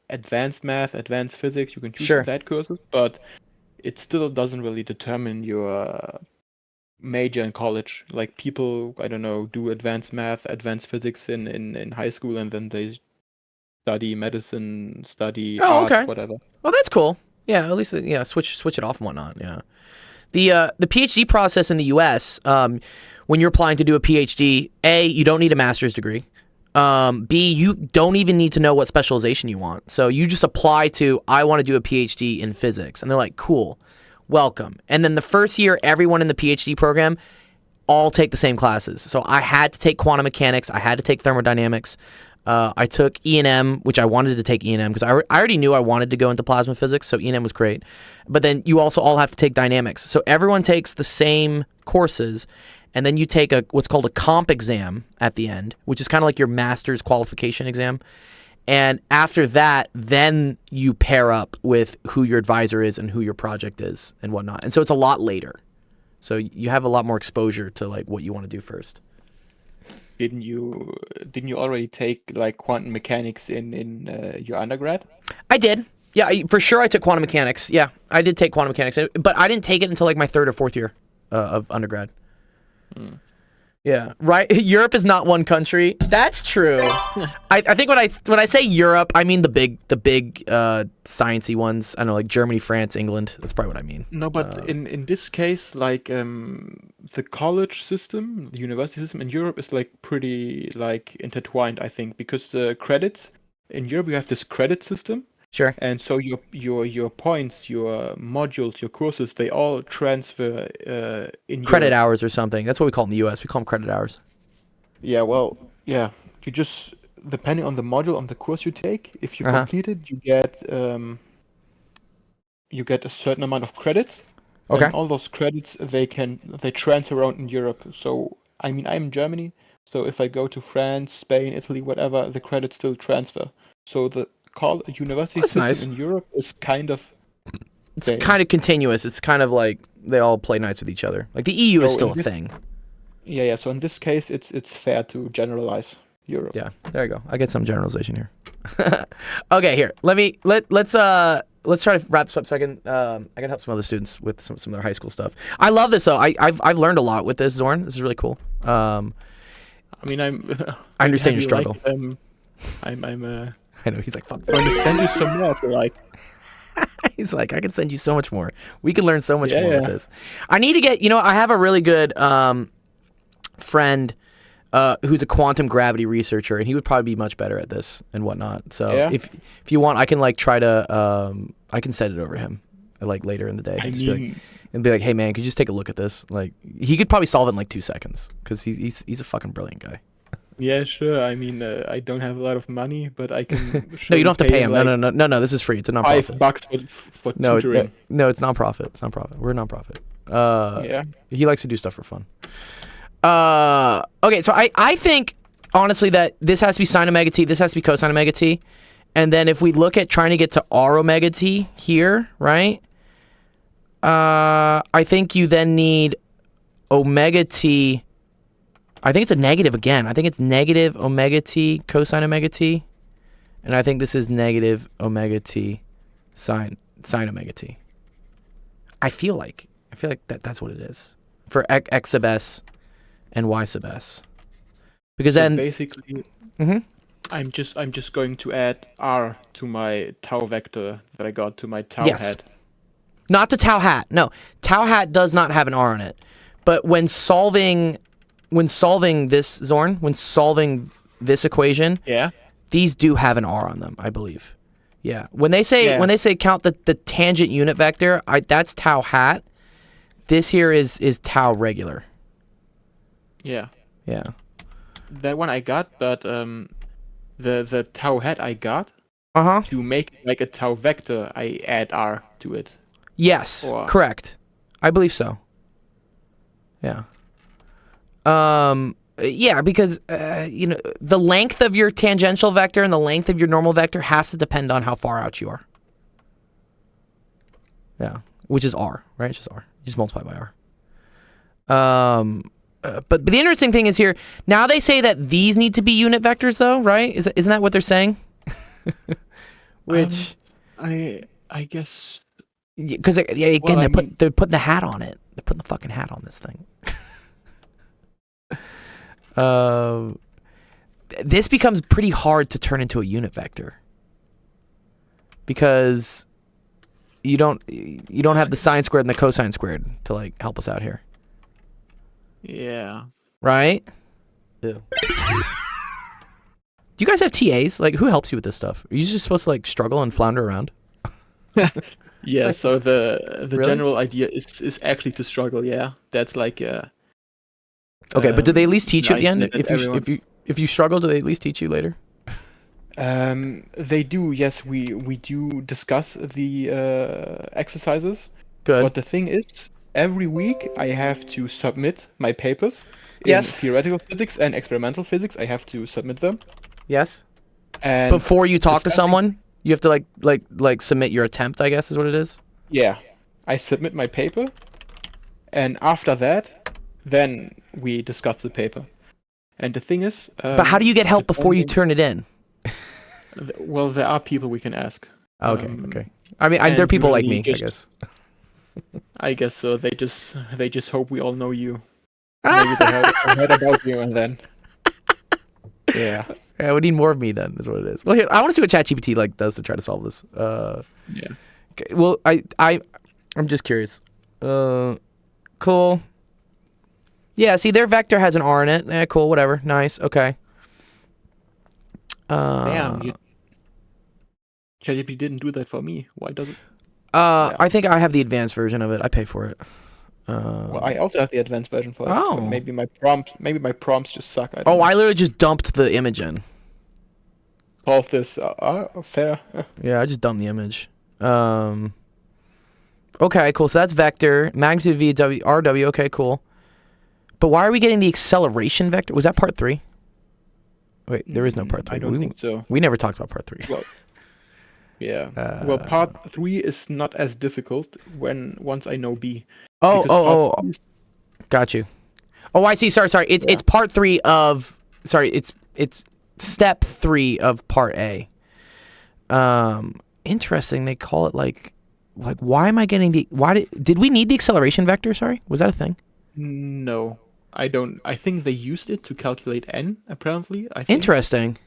advanced math, advanced physics. You can choose Sure. that courses, but it still doesn't really determine your major in college. Like people, I don't know, do advanced math, advanced physics in high school, and then they study medicine, study Oh, art, okay. whatever. Well, that's cool. Yeah, at least yeah, switch it off and whatnot. Yeah. The PhD process in the U.S. When you're applying to do a PhD, A, you don't need a master's degree. B, you don't even need to know what specialization you want. So you just apply to, I want to do a PhD in physics. And they're like, cool, welcome. And then the first year, everyone in the PhD program all take the same classes. So I had to take quantum mechanics. I had to take thermodynamics. I took E&M, which I wanted to take E&M because I already knew I wanted to go into plasma physics, so E&M was great. But then you also all have to take dynamics. So everyone takes the same courses, and then you take what's called a comp exam at the end, which is kind of like your master's qualification exam. And after that, then you pair up with who your advisor is and who your project is and whatnot. And so it's a lot later. So you have a lot more exposure to like what you want to do first. Didn't you already take like quantum mechanics in your undergrad? I did. Yeah, for sure I took quantum mechanics. Yeah, I did take quantum mechanics, but I didn't take it until like my third or fourth year of undergrad. Yeah, right. Europe is not one country. That's true. I think when I say Europe, I mean the big sciencey ones. I know, like Germany, France, England. That's probably what I mean. No, but in this case, like the college system, the university system in Europe is like pretty like intertwined, I think, because the credits in Europe you have this credit system, Sure. and so your points, your modules, your courses, they all transfer in Credit Europe. hours or something. That's what we call it in the U.S. We call them credit hours. Yeah, well, yeah. You just depending on the module on the course you take, if you Uh-huh. complete it, you get a certain amount of credits. Okay. And all those credits they transfer around in Europe. So I mean I'm in Germany, so if I go to France, Spain, Italy, whatever, the credits still transfer. So the university That's system nice. in Europe is kind of It's same. kind of continuous. It's kind of like they all play nice with each other. Like the EU is So still in a this- thing. Yeah. So in this case, it's fair to generalize Europe. Yeah, there you go. I get some generalization here. Okay, here. Let's try to wrap this up so I can help some other students with some of their high school stuff. I love this though. I've learned a lot with this, Zorn. This is really cool. I mean, I understand have your struggle. I'm I know he's like fuck. going to send you some more if you like. He's like, I can send you so much more. We can learn so much Yeah, more with yeah. this. I need to get, I have a really good friend who's a quantum gravity researcher, and he would probably be much better at this and whatnot. So Yeah? if you want, I can like try to I can send it over to him like later in the day. I Just be like, mean, and be like, hey man, could you just take a look at this? Like he could probably solve it in like 2 seconds because he's a fucking brilliant guy. yeah, sure. I mean, I don't have a lot of money, but I can. No, you don't have to pay him. Like No. This is free. It's a nonprofit. $5 for No, tutoring. no, it's nonprofit. It's nonprofit. We're a nonprofit. Yeah. He likes to do stuff for fun. Okay, so I think honestly that this has to be sine omega t, this has to be cosine omega t, and then if we look at trying to get to r omega t here, right? I think you then need omega t. I think it's a negative again. I think it's negative omega t cosine omega t, and I think this is negative omega t sine omega t. I feel like that's what it is for x sub s and y sub s, because So then basically, Mhm. I'm just going to add r to my tau vector that I got to my tau Yes. hat. not to tau hat. No, tau hat does not have an r on it. But when solving this Zorn, when solving this equation, Yeah. these do have an r on them, I believe. Yeah. When they say Yeah. count the tangent unit vector, that's tau hat. This here is tau regular. Yeah. Yeah. That one I got, but the tau hat I got Uh-huh. to make it like a tau vector, I add r to it. Yes, Or- correct. I believe so. Yeah. Yeah, because the length of your tangential vector and the length of your normal vector has to depend on how far out you are. Yeah, which is r, right? It's just r. You just multiply by r. but the interesting thing is here, now they say that these need to be unit vectors though, right? Isn't that what they're saying? Which I guess. because again, Well, they're putting the hat on it. They're putting the fucking hat on this thing. This becomes pretty hard to turn into a unit vector because you don't have the sine squared and the cosine squared to like help us out here, Yeah. right? Yeah. Do you guys have TAs? Like, who helps you with this stuff? Are you just supposed to like struggle and flounder around? Yeah. So the Really? general idea is actually to struggle. Yeah. That's like. Okay, but do they at least teach you at the end? nice minute, everyone. If you struggle, do they at least teach you later? They do. Yes, we do discuss the exercises. Good. But the thing is, every week I have to submit my papers. Yes. In theoretical physics and experimental physics, I have to submit them. Yes. And Before you talk to discussing- someone, you have to like submit your attempt, I guess is what it is. Yeah, I submit my paper, and after that, then we discuss the paper. And the thing is, But how do you get help before you turn it in? well, there are people we can ask. Okay, Um, okay. I mean, and there are people like usually me, I just- guess. I guess so. They just hope we all know you. Maybe they heard about you, and then. Yeah. Yeah, we need more of me then, is what it is. Well, here, I want to see what ChatGPT like does to try to solve this. Yeah. Okay, well, I'm just curious. Cool. Yeah, see, their vector has an R in it. Yeah, cool, whatever. Nice, okay. Damn. ChatGPT didn't do that for me. Why does it? I think I have the advanced version of it. I pay for it. Well, I also have the advanced version for it. Oh. So maybe my prompts just suck. I don't Oh, know. I literally just dumped the image in. Solve this. Fair. Yeah, I just dumped the image. Okay, cool. So that's vector. Magnitude via RW. Okay, cool. But why are we getting the acceleration vector? Was that part 3? Wait, there is no part 3. I don't think so. We never talked about part 3. Well, yeah. Well, part 3 is not as difficult once I know B. Oh, Because oh, part oh. C is- Got you. Oh, I see. Sorry. It's part 3 of. Sorry, it's step 3 of part A. Interesting. They call it like why am I getting the did we need the acceleration vector? Sorry, was that a thing? No, I don't. I think they used it to calculate n. Apparently, I think. Interesting.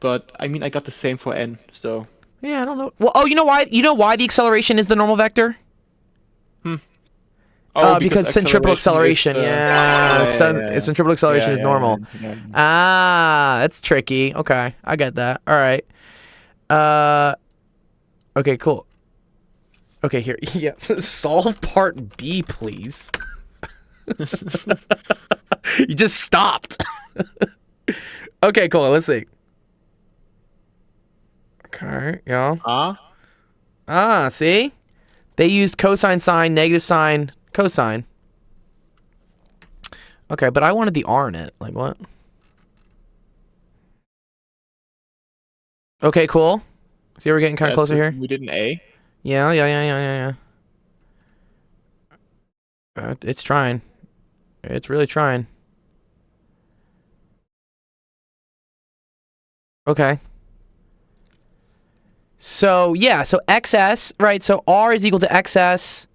But I mean, I got the same for n. So. Yeah, I don't know. Well, oh, you know why? You know why the acceleration is the normal vector? Because centripetal acceleration. Centripetal acceleration is normal. Yeah. Ah, that's tricky. Okay, I get that. All right. Okay, cool. Okay, here. Yes, solve part B, please. You just stopped. Okay, cool. Let's see. Okay, yeah. See? They used cosine, sine, negative sine, cosine. Okay, but I wanted the R in it. Like, what? Okay, cool. See, we're getting kind of closer so here. We did an A. Yeah. It's trying. It's really trying. Okay. So, yeah, so XS, right? So R is equal to XS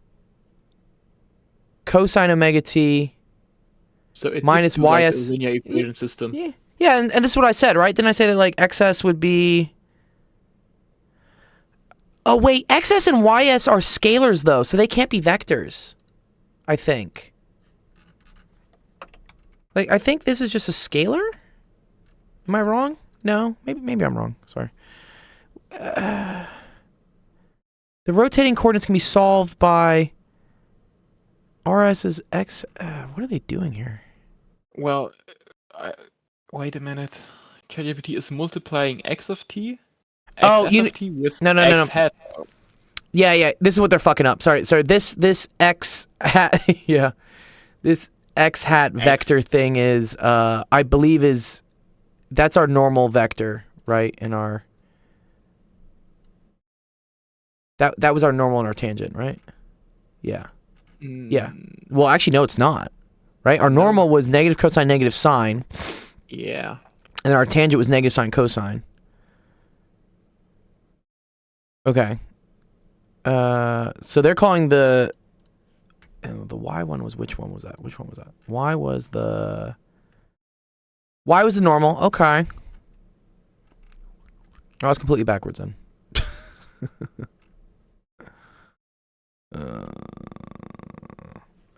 cosine omega t. So it Minus gives you, like, a YS linear equation system. Yeah, and this is what I said, right? Didn't I say that, like, XS would be... Oh, wait, XS and YS are scalars, though, so they can't be vectors, I think. Like, I think this is just a scalar? Am I wrong? No? Maybe I'm wrong. Sorry. The rotating coordinates can be solved by... RS is X... what are they doing here? Well, wait a minute. ChatGPT is multiplying x of t. Oh, XS of t with no. x hat. Yeah. This is what they're fucking up. Sorry. This X hat. Yeah. This X hat vector thing is, I believe that's our normal vector, right? In our. That was our normal in our tangent, right? Yeah. Yeah. Well, actually, no, it's not. right? Our normal was negative cosine, negative sine, Yeah. and then our tangent was negative sine, cosine. Okay. So they're calling the y one was, which one was that? Which one was that? Y was the normal. Okay. I was completely backwards then.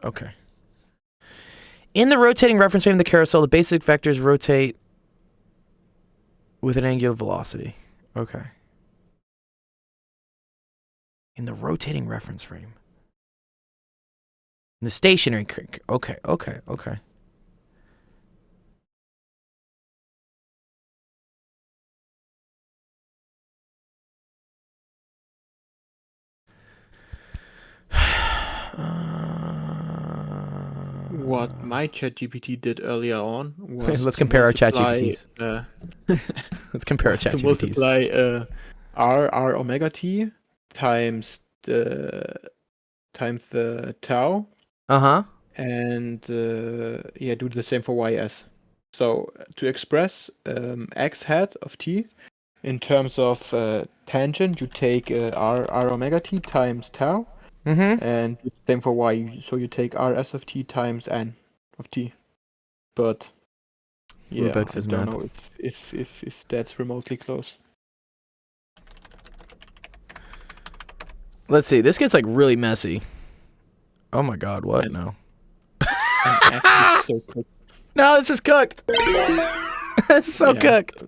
Okay. In the rotating reference frame of the carousel, the basic vectors rotate with an angular velocity. Okay. In the rotating reference frame. In the stationary. Okay. What my ChatGPT did earlier on was Let's to compare our multiply, ChatGPTs. Let's compare our to ChatGPTs. multiply r omega t times the tau, Uh-huh. and yeah, do the same for ys. So to express x hat of t in terms of tangent, you take r omega t times tau, Mm-hmm. and it's the same for y. So you take rs of t times n of t. But yeah, Rubik I says don't math. know if that's remotely close. Let's see. This gets like really messy. Oh my god, what? And- No. And actually so cooked. No, this is cooked. This is so Yeah. cooked.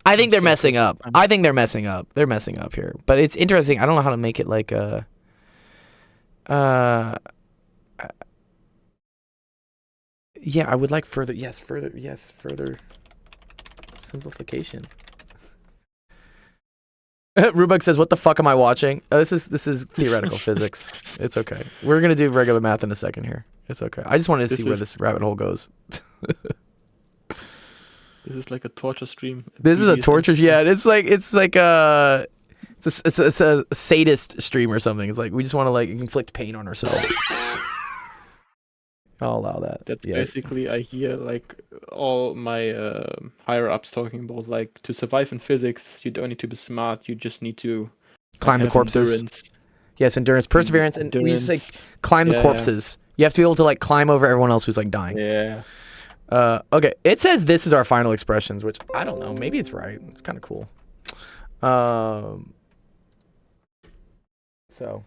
I think they're So messing cooked. up. I think they're messing up. They're messing up here. But it's interesting. I don't know how to make it like a yeah, I would like further simplification. Rubik says, "What the fuck am I watching?" This is theoretical physics. It's okay. We're gonna do regular math in a second here. It's okay. I just wanted to see where this rabbit hole goes. This is like a torture stream. This is a BDSM. torture. Yeah, it's like it's a sadist stream or something. It's like we just want to like inflict pain on ourselves. I'll allow that. That's Yeah. basically, I hear like all my higher ups talking about, like, to survive in physics, you don't need to be smart. You just need to Climb the have corpses. endurance. Yes, endurance, perseverance, and we just say climb the Yeah. corpses. You have to be able to like climb over everyone else who's like dying. Yeah. Okay, it says this is our final expressions, which I don't know. Maybe it's right. It's kind of cool. So,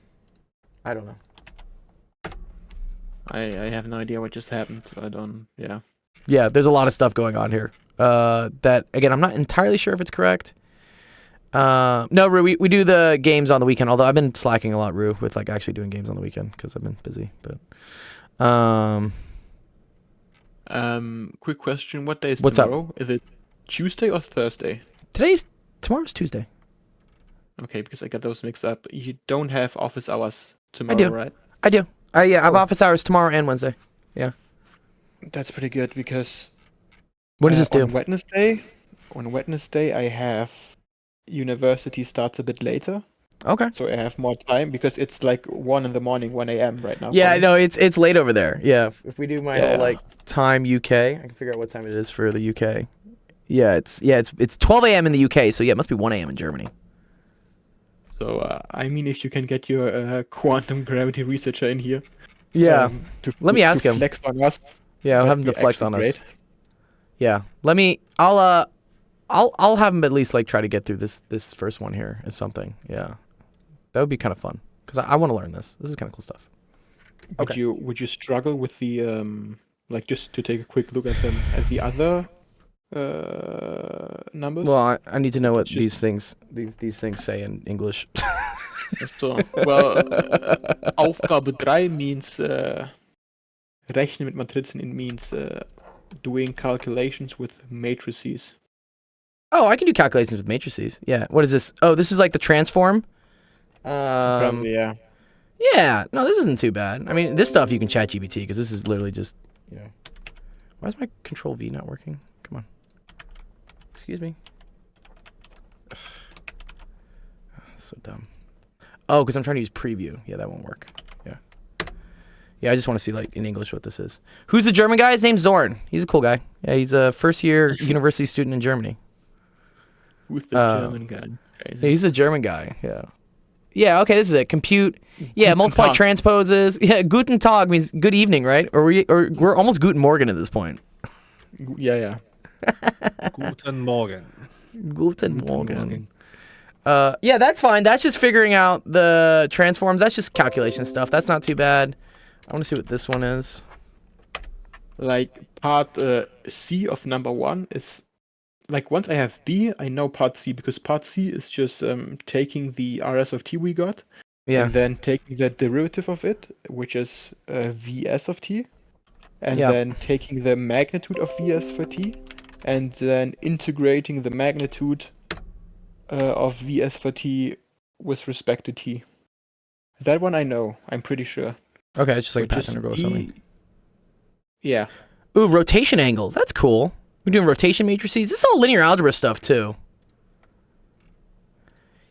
I don't know. I have no idea what just happened. I don't. Yeah. Yeah, there's a lot of stuff going on here. That again, I'm not entirely sure if it's correct. No, Rue, we do the games on the weekend. Although I've been slacking a lot, Rue, with like actually doing games on the weekend because I've been busy. But Quick question. What day is What's up? tomorrow? Is it Tuesday or Thursday? tomorrow's Tuesday. Okay, because I got those mixed up. You don't have office hours tomorrow, do. right? I do. Yeah, I have Oh. office hours tomorrow and Wednesday. That's pretty good because What does this do? On Wednesday, I have university starts a bit later, Okay. so I have more time because it's like 1 in the morning, 1 a.m. right now. Yeah, for I me. know it's late over there. Yeah, if we do my whole Yeah. like time UK, I can figure out what time it is for the UK. Yeah, it's 12 a.m. in the UK, so yeah, it must be 1 a.m. in Germany. So I mean, if you can get your quantum gravity researcher in here, Let me ask to him. flex on us. Yeah, I'll have that'd him to be flex actually on us. great. Yeah, I'll have him at least like try to get through this first one here as something. Yeah, that would be kind of fun because I want to learn this. This is kind of cool stuff. Would Okay. you struggle with the like, just to take a quick look at them, at the other numbers? Well, I need to know what Just- these things say in English. So, well, Aufgabe 3 means rechnen mit Matrizen. It means doing calculations with matrices. Oh, I can do calculations with matrices. Yeah. What is this? Oh, this is like the transform. Probably, yeah. Yeah. No, this isn't too bad. I mean, this stuff you can chat GPT because this is literally just, Why is my Control V not working? Come on. Excuse me. So dumb. Oh, because I'm trying to use preview. Yeah, that won't work. Yeah. Yeah, I just want to see like in English what this is. Who's the German guy? His name's Zorn. He's a cool guy. Yeah, he's a first-year university student in Germany. Who's the German guy? Crazy. Yeah, he's a German guy. Yeah. Yeah. Okay. This is it. Compute. Yeah. Guten Multiply Tag. transposes. Yeah. Guten Tag means good evening, right? Or we're almost Guten Morgen at this point. Yeah. Guten Morgen. Guten Morgen. Yeah, that's fine. That's just figuring out the transforms. That's just calculation stuff. That's not too bad. I want to see what this one is. Like part C of number 1 is like once I have B, I know part C because part C is just taking the RS of t we got, Yeah. and then taking the derivative of it, which is Vs of t, and Yeah. then taking the magnitude of Vs for t, and then integrating the magnitude of Vs for t with respect to t. That one I know. I'm pretty sure. Okay, it's just like a But path just integral or B- something. Yeah. Ooh, rotation angles. That's cool. We're doing rotation matrices. This is all linear algebra stuff too.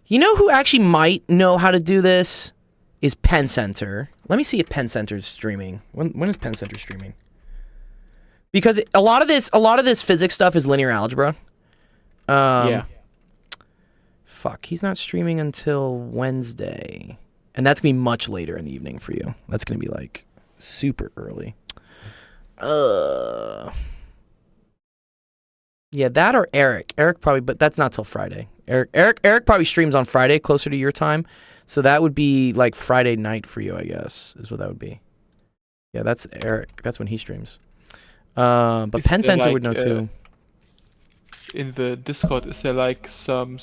You know who actually might know how to do this? Is Penn Center. Let me see if Penn Center's streaming. When is Penn Center streaming? Because a lot of this physics stuff is linear algebra. Yeah. Fuck, he's not streaming until Wednesday. And that's gonna be much later in the evening for you. That's gonna be like super early. Yeah, that or Eric. Eric probably, but that's not till Friday. Eric probably streams on Friday, closer to your time. So that would be like Friday night for you, I guess, is what that would be. Yeah, that's Eric. That's when he streams. But Is Penn there, Center would know like, too. In the Discord, is there like some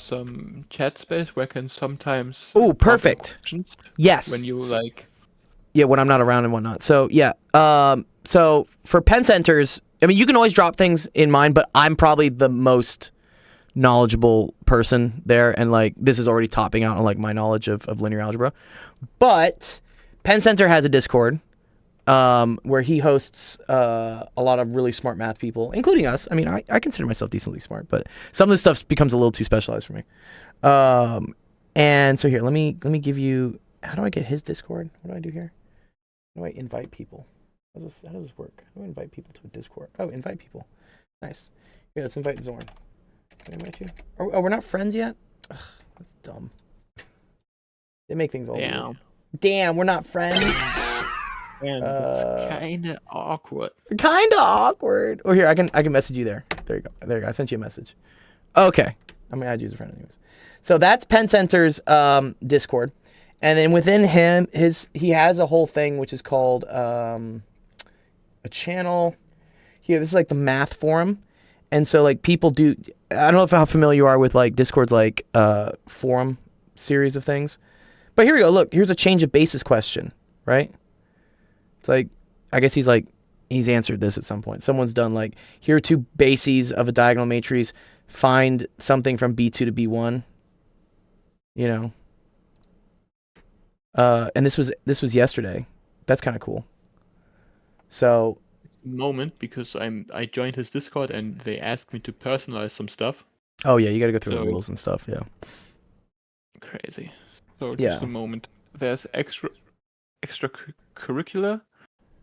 chat space where I can sometimes Oh, prompt perfect. questions Yes. when you like Yeah, when I'm not around and whatnot. So yeah. So for Penn Centers, I mean, you can always drop things in mine, but I'm probably the most knowledgeable person there, and like this is already topping out on like my knowledge of linear algebra. But Penn Center has a Discord where he hosts a lot of really smart math people, including us. I mean, I consider myself decently smart, but some of this stuff becomes a little too specialized for me. And so here, let me give you. How do I get his Discord? What do I do here? How do I invite people? How does this work? How do I invite people to a Discord? Oh, invite people. Nice. Yeah, let's invite Zorn. Can I invite you? Oh, we're not friends yet? Ugh, that's dumb. They make things all weird. Damn, we're not friends. and it's kinda awkward. Kinda awkward. Oh, here, I can message you there. There you go. There you go. I sent you a message. Okay. I'm gonna add you as a friend anyways. So that's Penn Center's Discord. And then within him, he has a whole thing which is called a channel. Here, this is like the math forum. And so like people do, I don't know how familiar you are with like Discord's like forum series of things. But here we go. Look, here's a change of basis question, right? It's like, I guess he's answered this at some point. Someone's done like, here are two bases of a diagonal matrix. Find something from B2 to B1. You know. And this was yesterday. That's kind of cool. So Moment because I joined his Discord and they asked me to personalize some stuff. oh yeah, you got to go through the So- rules and stuff. Yeah. Crazy. So Yeah. just a moment. There's extracurricular,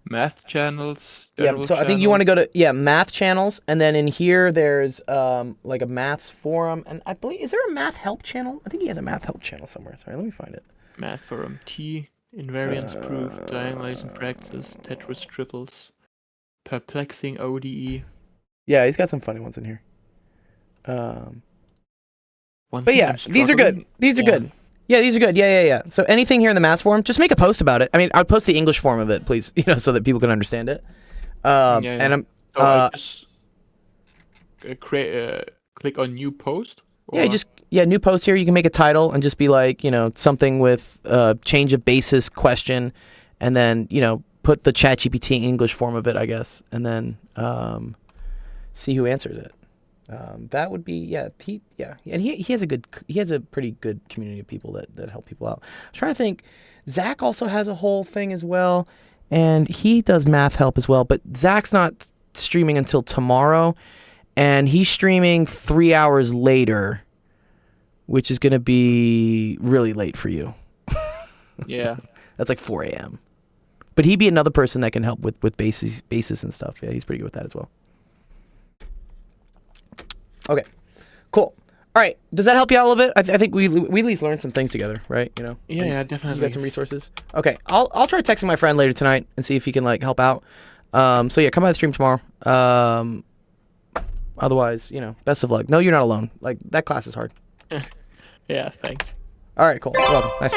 math channels. Yeah. So I think you want to go to math channels, and then in here there's like a maths forum, and I believe is there a math help channel? I think he has a math help channel somewhere. Sorry, let me find it. math forum T, invariance proof, diagonalizing practice, Tetris triples, perplexing ODE. Yeah, he's got some funny ones in here. One But thing yeah, I'm these are good. struggling- These are yeah. good. Yeah, these are good. Yeah. So anything here in the maths forum, just make a post about it. I mean, I'll post the English form of it, please, so that people can understand it. Yeah. And I'm So I just click on new post. yeah, or- new post here. You can make a title and just be like, something with change of basis question, and then put the ChatGPT English form of it, I guess, and then see who answers it. That would be and he has a pretty good community of people that help people out. I was trying to think. Zach also has a whole thing as well, and he does math help as well. But Zach's not streaming until tomorrow, and he's streaming 3 hours later, which is going to be really late for you. Yeah. That's like 4 a.m. But he'd be another person that can help with bases and stuff. Yeah, he's pretty good with that as well. Okay, cool. All right, does that help you out a little bit? I think we at least learned some things together, right? You know. Yeah, You definitely. got some resources. Okay, I'll try texting my friend later tonight and see if he can like help out. So yeah, come by the stream tomorrow. Otherwise, you know, best of luck. No, you're not alone. Like that class is hard. Yeah, thanks. All right, cool. Welcome. Nice.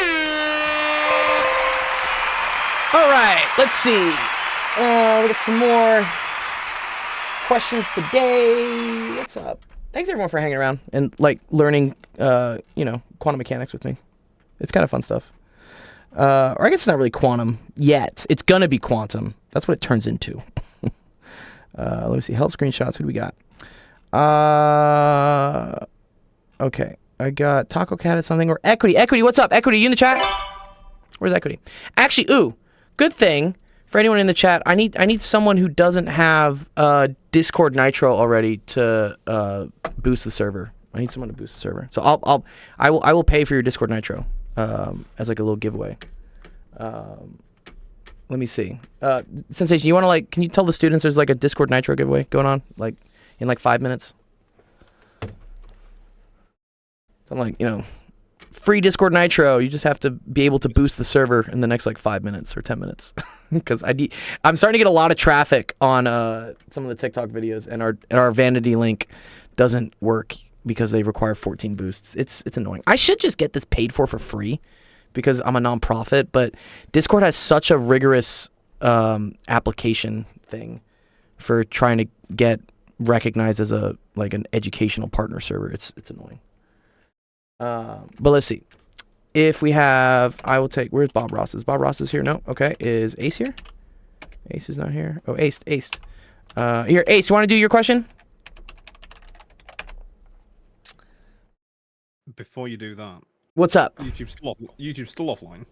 All right, let's see. We got some more questions today. What's up? Thanks everyone for hanging around and like learning, you know, quantum mechanics with me. It's kind of fun stuff. Or I guess it's not really quantum yet. It's gonna be quantum. That's what it turns into. Let me see. Help screenshots. Who do we got? Okay. I got Taco Cat at something or Equity. Equity, what's up? Equity, you in the chat? Where's Equity? Actually, good thing for anyone in the chat. I need someone who doesn't have Discord Nitro already to boost the server. I need someone to boost the server. So I will pay for your Discord Nitro as like a little giveaway. Let me see. Sensation, you want to like? Can you tell the students there's like a Discord Nitro giveaway going on like in like 5 minutes? So I'm like, you know, free Discord Nitro. You just have to be able to boost the server in the next like 5 minutes or 10 minutes, because I'm starting to get a lot of traffic on some of the TikTok videos, and our vanity link doesn't work because they require 14 boosts. It's annoying. I should just get this paid for free because I'm a nonprofit, but Discord has such a rigorous application thing for trying to get recognized as an educational partner server. It's annoying. But let's see. If we have, I will take, where's Bob Ross? Is Bob Ross is here? No. Okay. Is Ace here? Ace is not here. Oh, Ace. Here, Ace, you want to do your question? Before you do that, What's up? YouTube's still offline.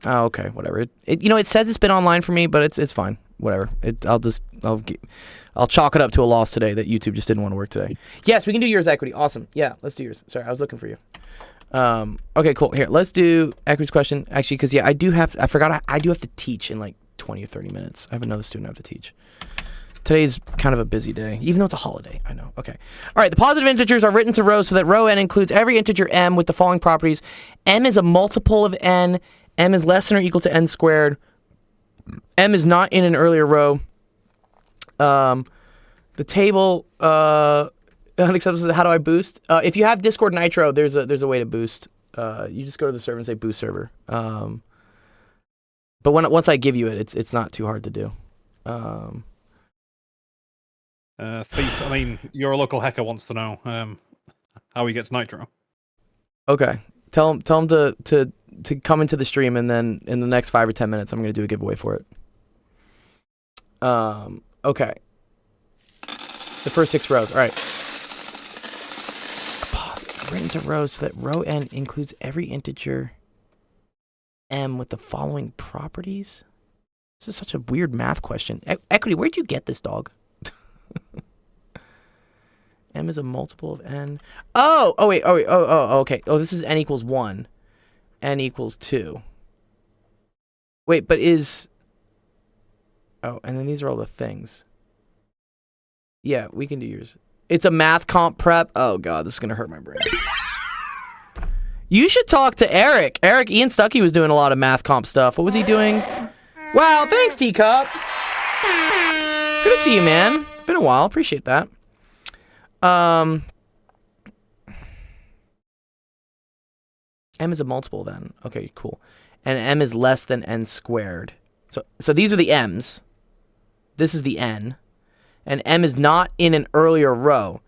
Oh, okay. Whatever. It says it's been online for me, but it's fine. Whatever. I'll chalk it up to a loss today that YouTube just didn't want to work today. Yes, we can do yours, Equity. Awesome. Yeah, let's do yours. Sorry, I was looking for you. Okay, cool. Here, let's do Equity's question. Actually, because I do have to teach in like 20 or 30 minutes. I have another student I have to teach. Today's kind of a busy day, even though it's a holiday. I know. Okay. All right. The positive integers are written to rows so that row n includes every integer m with the following properties. M is a multiple of n. M is less than or equal to n squared. M is not in an earlier row. The table unacceptable. How do I boost? If you have Discord Nitro, there's a way to boost. You just go to the server and say boost server. But once I give you it, it's not too hard to do. Thief, I mean, your local hacker wants to know how he gets Nitro. Okay. Tell him to come into the stream, and then in the next 5 or 10 minutes, I'm going to do a giveaway for it. Okay. The first 6 rows. All right. Written to rows so that row n includes every integer m with the following properties. This is such a weird math question. Equity, where'd you get this, dog? M is a multiple of n. Oh, okay. Oh, this is n equals 1. N equals 2. Wait, but is... Oh, and then these are all the things. Yeah, we can do yours. It's a math comp prep. Oh, God, this is going to hurt my brain. You should talk to Eric. Ian Stuckey was doing a lot of math comp stuff. What was he doing? Wow, thanks, Teacup. Good to see you, man. Been a while. Appreciate that. M is a multiple then. Okay, cool. And m is less than n squared. So these are the m's. This is the n. And m is not in an earlier row.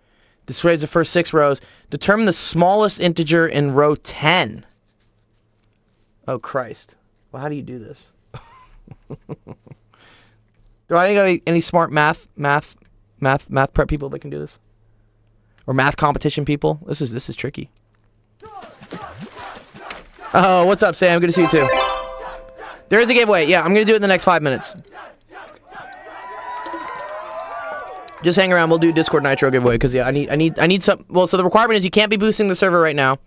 Describes the first 6 rows. Determine the smallest integer in row 10. Oh, Christ. Well, how do you do this? Do I got any smart math prep people that can do this? Or math competition people? This is tricky. Oh, what's up, Sam? Good to see you too. There is a giveaway. Yeah, I'm gonna do it in the next 5 minutes. Just hang around. We'll do Discord Nitro giveaway because yeah, I need some. Well, so the requirement is you can't be boosting the server right now,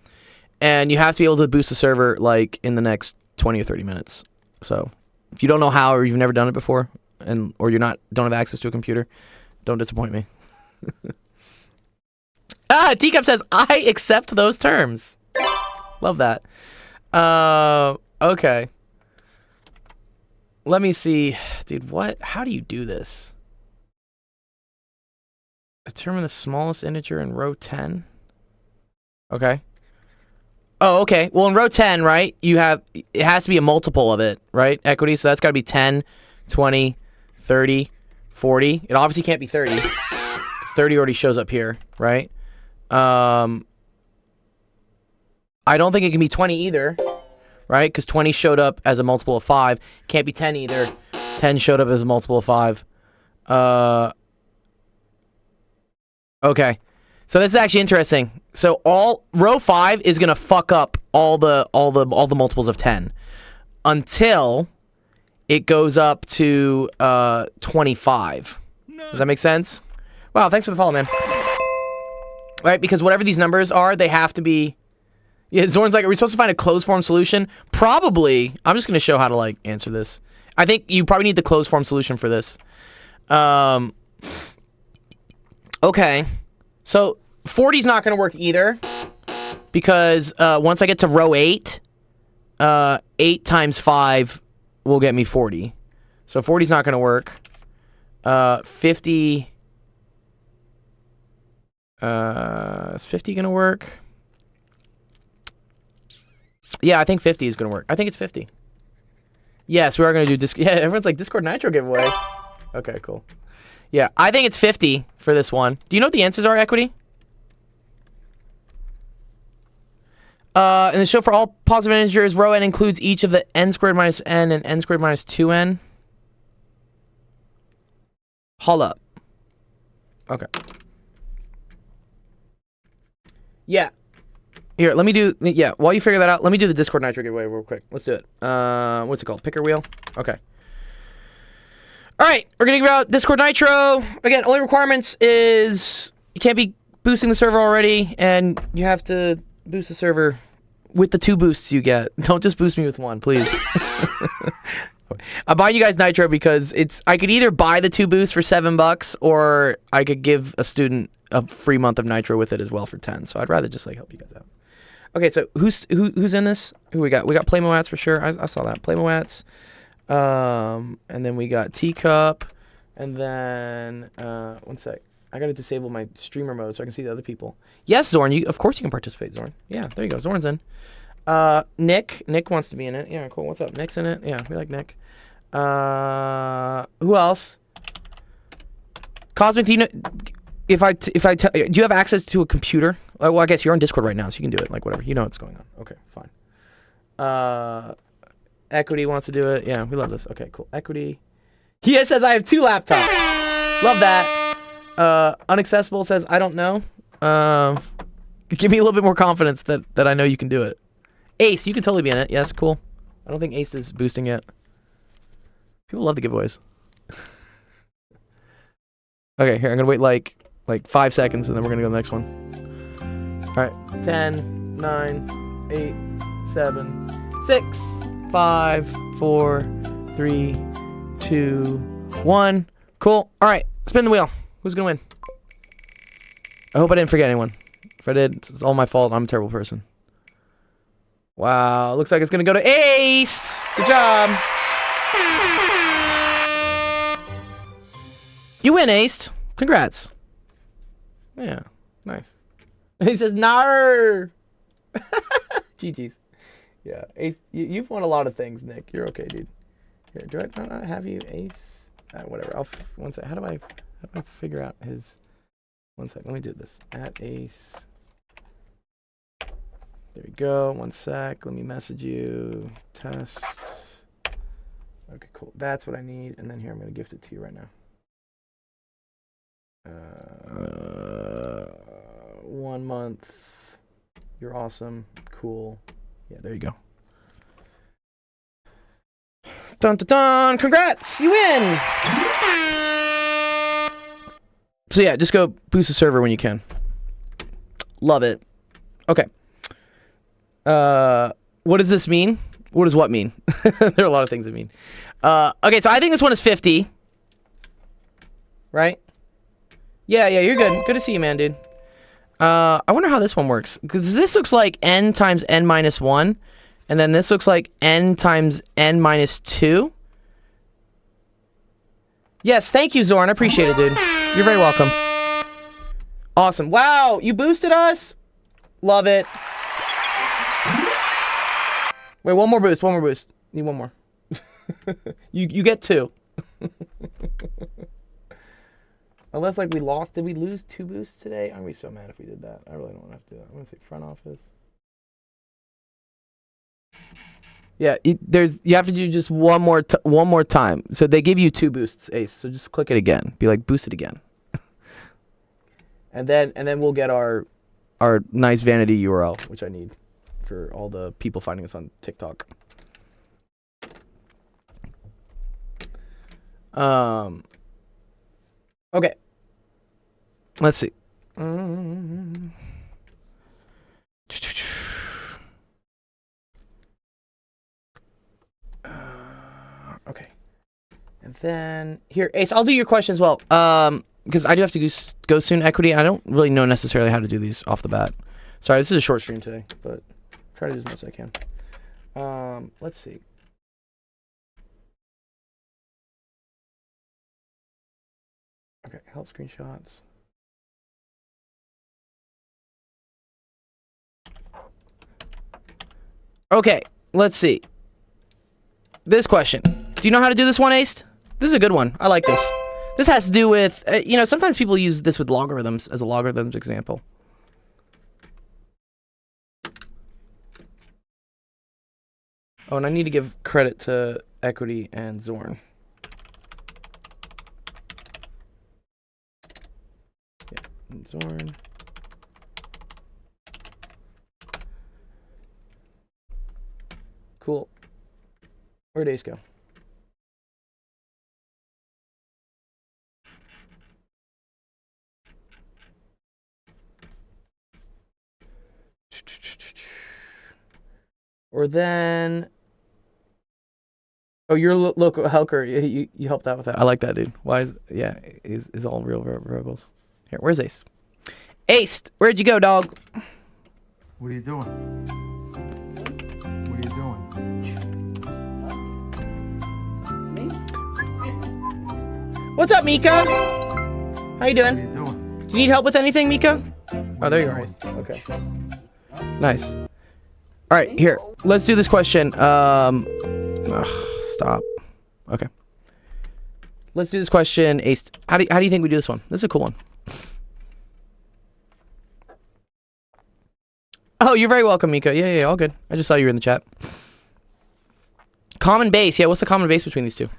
and you have to be able to boost the server like in the next 20 or 30 minutes. So If you don't know how, or you've never done it before, or don't have access to a computer, don't disappoint me. Teacup says, I accept those terms. Love that. Okay. Let me see. Dude, what? How do you do this? Determine the smallest integer in row 10. Okay. Oh, okay. Well, in row 10, right, it has to be a multiple of it, right? Equity, so that's got to be 10, 20, 30, 40. It obviously can't be 30. 30 already shows up here, right? I don't think it can be 20 either, right? Because 20 showed up as a multiple of 5. Can't be 10 either. 10 showed up as a multiple of 5. Okay. So this is actually interesting. So row 5 is gonna fuck up all the multiples of 10 until it goes up to 25. Does that make sense? Wow, thanks for the follow, man. Right, because whatever these numbers are, they have to be. Yeah, Zorn's like, are we supposed to find a closed form solution? Probably. I'm just gonna show how to like answer this. I think you probably need the closed form solution for this. Okay, so 40 is not gonna work either because once I get to row 8, 8 times 5 will get me 40. So 40 is not gonna work. 50. Is 50 gonna work? Yeah, I think 50 is gonna work. I think it's 50. Yes, we are gonna do yeah, everyone's like Discord Nitro giveaway. Okay, cool. Yeah, I think it's 50 for this one. Do you know what the answers are, Equity? In the show for all positive integers, row n includes each of the n squared minus n and n squared minus 2n. Hold up. Okay. Yeah. Here, let me do, yeah, while you figure that out, let me do the Discord Nitro giveaway real quick. Let's do it. What's it called? Picker wheel? Okay. All right, we're going to give out Discord Nitro. Again, only requirements is you can't be boosting the server already, and you have to boost the server with the 2 boosts you get. Don't just boost me with 1, please. I buy you guys Nitro because I could either buy the 2 boosts for $7, or I could give a student a free month of Nitro with it as well for 10. So I'd rather just like help you guys out. Okay, so who's in this? Who we got? We got Playmoats for sure. I saw that. Playmoats. And then we got Teacup. And then one sec. I gotta disable my streamer mode so I can see the other people. Yes, Zorn, of course you can participate, Zorn. Yeah, there you go. Zorn's in. Nick wants to be in it. Yeah, cool. What's up? Nick's in it. Yeah, we like Nick. Who else? Cosmic, do you know? If I do you have access to a computer? Well, I guess you're on Discord right now, so you can do it. Like whatever, you know what's going on. Okay, fine. Equity wants to do it. Yeah, we love this. Okay, cool. Equity. He says I have 2 laptops. Love that. Unaccessible says I don't know. Give me a little bit more confidence that I know you can do it. Ace, you can totally be in it. Yes, cool. I don't think Ace is boosting yet. People love the giveaways. Okay, here I'm gonna wait like 5 seconds, and then we're gonna go to the next one. All right, 10, 9, 8, 7, 6, 5, 4, 3, 2, 1. Cool. All right, spin the wheel. Who's gonna win? I hope I didn't forget anyone. If I did, it's all my fault. I'm a terrible person. Wow, looks like it's gonna go to Ace. Good job. You win, Ace. Congrats. Yeah, nice. He says, "Nar." GG's. Yeah, Ace, you've won a lot of things, Nick. You're okay, dude. Here, do I not have you, Ace? Whatever. One sec. How do I figure out his? One sec. Let me do this. At Ace. There we go. One sec. Let me message you. Test. Okay, cool. That's what I need. And then here, I'm gonna gift it to you right now. 1 month. You're awesome. Cool. Yeah, there you go. Dun dun dun! Congrats! You win! So yeah, just go boost the server when you can. Love it. Okay. What does this mean? What does what mean? There are a lot of things that mean. Okay, so I think this one is 50. Right? Yeah, you're good. Good to see you, man, dude. I wonder how this one works. Because this looks like n times n minus 1. And then this looks like n times n minus 2. Yes, thank you, Zorn. I appreciate it, dude. You're very welcome. Awesome. Wow, you boosted us? Love it. Wait, one more boost. Need one more. you get 2. Unless, like, we lost. Did we lose 2 boosts today? I'm going to be so mad if we did that. I really don't want to have to do that. I'm going to say front office. Yeah, you have to do just one more time. So they give you 2 boosts, Ace. So just click it again. Be like, boost it again. and then we'll get our nice vanity URL, which I need for all the people finding us on TikTok. Okay. Let's see. Okay. And then here, Ace, I'll do your question as well. Because I do have to go soon. Equity. I don't really know necessarily how to do these off the bat. Sorry, this is a short stream today, but try to do as much as I can. Let's see. Okay, help screenshots. Okay, let's see. This question. Do you know how to do this one, Ace? This is a good one. I like this. This has to do with, sometimes people use this with logarithms as a logarithms example. Oh, and I need to give credit to Equity and Zorn. Yeah, and Zorn. Cool. Where'd Ace go? Or then... Oh, you're local Helker. You helped out with that. I like that, dude. Why is... Yeah, is all real variables. Here, where's Ace? Ace, where'd you go, dog? What are you doing? What are you doing? What's up, Mika? How you What are doing? you doing? Do you need help with anything, Mika? Oh, there you are. Ace. Okay. Nice. All right, here. Let's do this question. Stop. Okay. Let's do this question. Ace, how do you think we do this one? This is a cool one. Oh, you're very welcome, Mika. Yeah, all good. I just saw you were in the chat. Common base. Yeah, what's the common base between these two?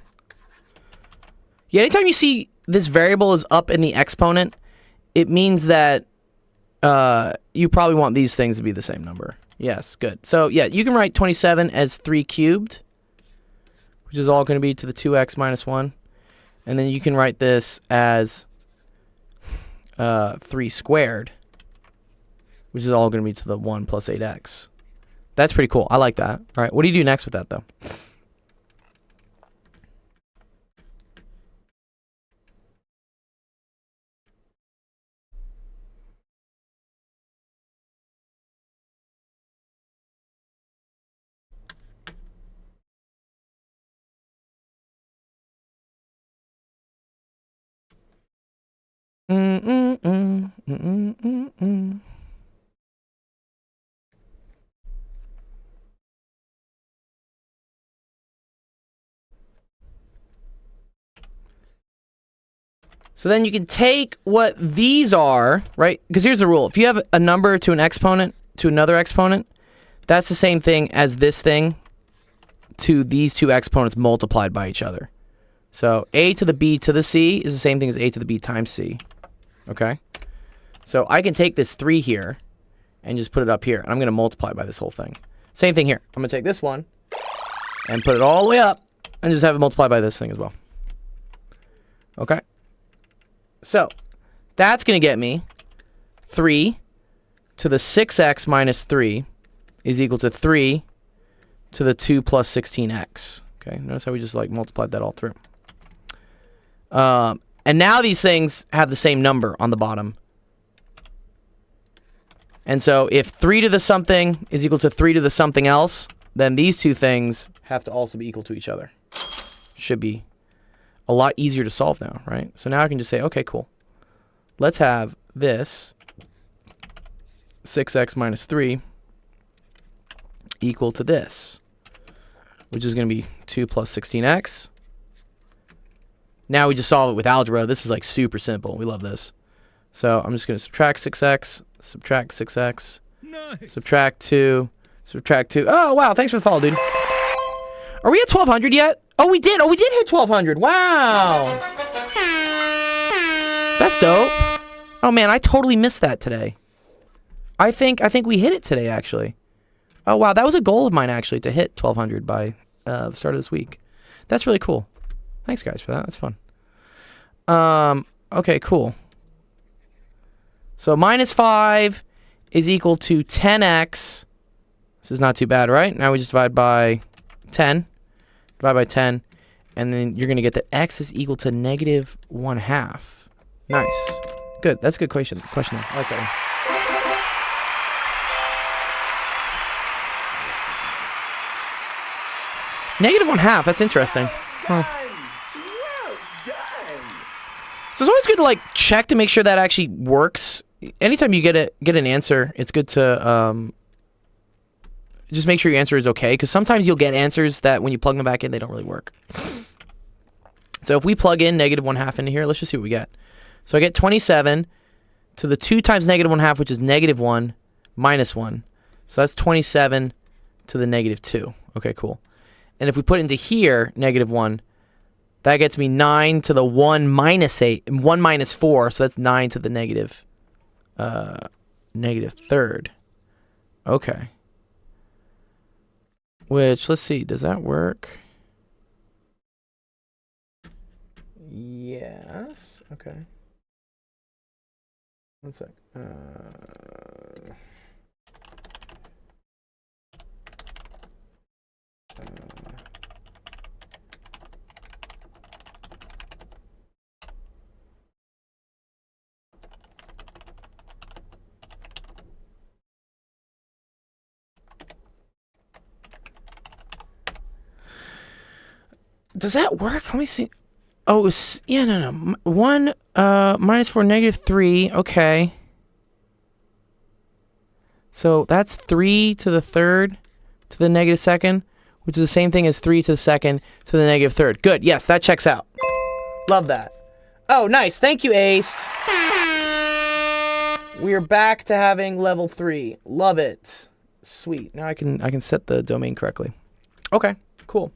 Yeah, anytime you see this variable is up in the exponent, it means that you probably want these things to be the same number. Yes, good. So, yeah, you can write 27 as 3 cubed, which is all going to be to the 2x minus 1. And then you can write this as 3 squared, which is all going to be to the 1 plus 8x. That's pretty cool. I like that. All right, what do you do next with that, though? So then you can take what these are, right? Because here's the rule. If you have a number to an exponent to another exponent, that's the same thing as this thing to these two exponents multiplied by each other. So a to the b to the c is the same thing as a to the b times c. Okay? So I can take this 3 here and just put it up here. And I'm going to multiply by this whole thing. Same thing here. I'm going to take this one and put it all the way up and just have it multiply by this thing as well. Okay? So that's going to get me 3 to the 6x minus 3 is equal to 3 to the 2 plus 16x. Okay, notice how we just like multiplied that all through. And now these things have the same number on the bottom. And so if 3 to the something is equal to 3 to the something else, then these two things have to also be equal to each other. Should be a lot easier to solve now, right? So now I can just say, okay, cool. Let's have this 6x minus 3 equal to this, which is going to be 2 plus 16x. Now we just solve it with algebra. This is like super simple. We love this. So I'm just going to subtract 6x, subtract 6x, subtract 2, subtract 2. Oh, wow. Thanks for the follow, dude. Are we at 1200 yet? Oh, we did. Oh, we did hit 1200. Wow. That's dope. Oh, man, I totally missed that today. I think we hit it today, actually. Oh, wow. That was a goal of mine, actually, to hit 1200 by the start of this week. That's really cool. Thanks, guys, for that. That's fun. Okay, cool. So minus 5 is equal to 10x. This is not too bad, right? Now we just divide by 10. Divide by 10. And then you're going to get that x is equal to negative 1/2. Nice. Good. That's a good question. I like that one. Negative 1/2. That's interesting. Huh. So it's always good to like check to make sure that actually works. Anytime you get an answer, it's good to just make sure your answer is okay, because sometimes you'll get answers that when you plug them back in, they don't really work. So if we plug in negative 1/2 into here, let's just see what we get. So I get 27 to the 2 times negative 1/2, which is negative 1 minus 1. So that's 27 to the negative 2. Okay, cool. And if we put into here negative 1, that gets me 9 to the 1 minus 8, 1 minus 4, so that's 9 to the negative third. Okay. Which, let's see, does that work? Yes. Okay. One sec. Does that work? Let me see. Oh, yeah, no. 1 minus 4, negative 3. Okay. So that's 3 to the third to the negative second, which is the same thing as 3 to the second to the negative third. Good. Yes, that checks out. Love that. Oh, nice. Thank you, Ace. We are back to having level 3. Love it. Sweet. Now I can set the domain correctly. Okay, cool.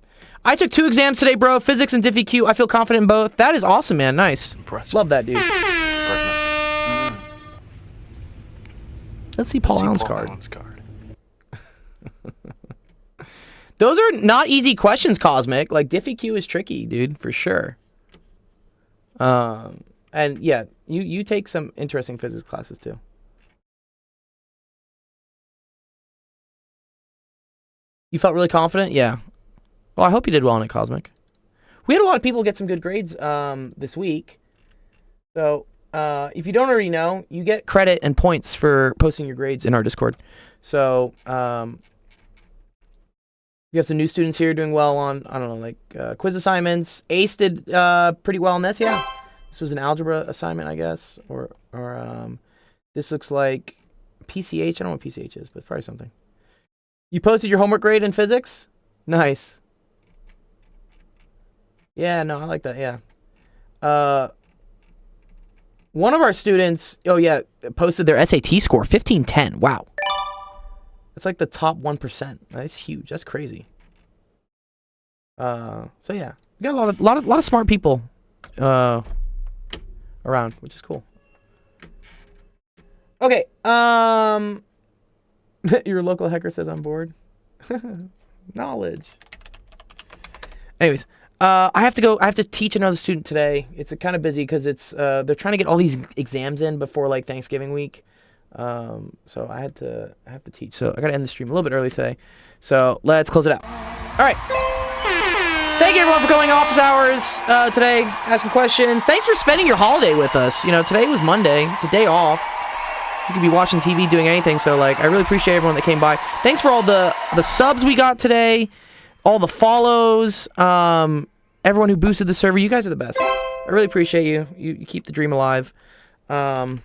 I took 2 exams today, bro. Physics and DiffyQ. I feel confident in both. That is awesome, man. Nice. Impressive. Love that, dude. Let's see Paul Allen's card. Those are not easy questions, Cosmic. Like, DiffyQ is tricky, dude, for sure. And yeah, you take some interesting physics classes too. You felt really confident? Yeah. Well, I hope you did well on it, Cosmic. We had a lot of people get some good grades this week. So if you don't already know, you get credit and points for posting your grades in our Discord. So you have some new students here doing well on, I don't know, like quiz assignments. Ace did pretty well on this, yeah. This was an algebra assignment, I guess. Or this looks like PCH. I don't know what PCH is, but it's probably something. You posted your homework grade in physics? Nice. Yeah, no, I like that, yeah. One of our students, oh yeah, posted their SAT score, 1510. Wow. That's like the top 1%. That's huge. That's crazy. So yeah, we got a lot of smart people around, which is cool. Okay, your local hacker says I'm bored. Knowledge. Anyways, I have to go. I have to teach another student today. It's kind of busy because it's they're trying to get all these exams in before like Thanksgiving week. So I have to teach. So I gotta end the stream a little bit early today. So let's close it out. All right. Thank you everyone for going office hours today, asking questions. Thanks for spending your holiday with us. You know, today was Monday. It's a day off. You could be watching TV, doing anything. So, like, I really appreciate everyone that came by. Thanks for all the subs we got today, all the follows, everyone who boosted the server. You guys are the best. I really appreciate you. You keep the dream alive. And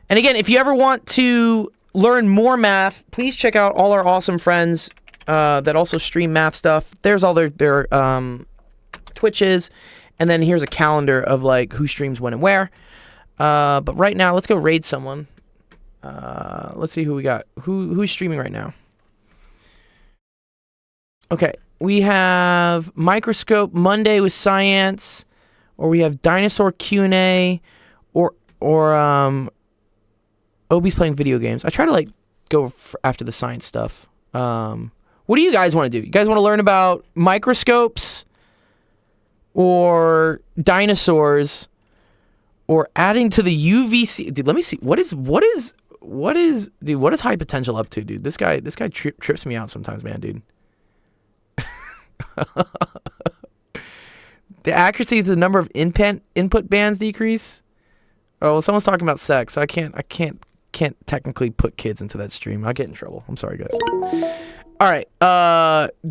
again, if you ever want to learn more math, please check out all our awesome friends that also stream math stuff. There's all their Twitches, and then here's a calendar of like who streams when and where. But right now, let's go raid someone. Let's see who we got. Who's streaming right now? Okay, we have Microscope Monday with Science, or we have Dinosaur Q&A, or Obi's playing video games. I try to like go after the science stuff. What do you guys want to do? You guys want to learn about microscopes, or dinosaurs, or adding to the UVC? Dude, let me see. What is dude? What is High Potential up to, dude? This guy trips me out sometimes, man, dude. The accuracy to the number of input bands decrease. Oh, well, someone's talking about sex, so I can't technically put kids into that stream. I'll get in trouble. I'm sorry, guys. All right,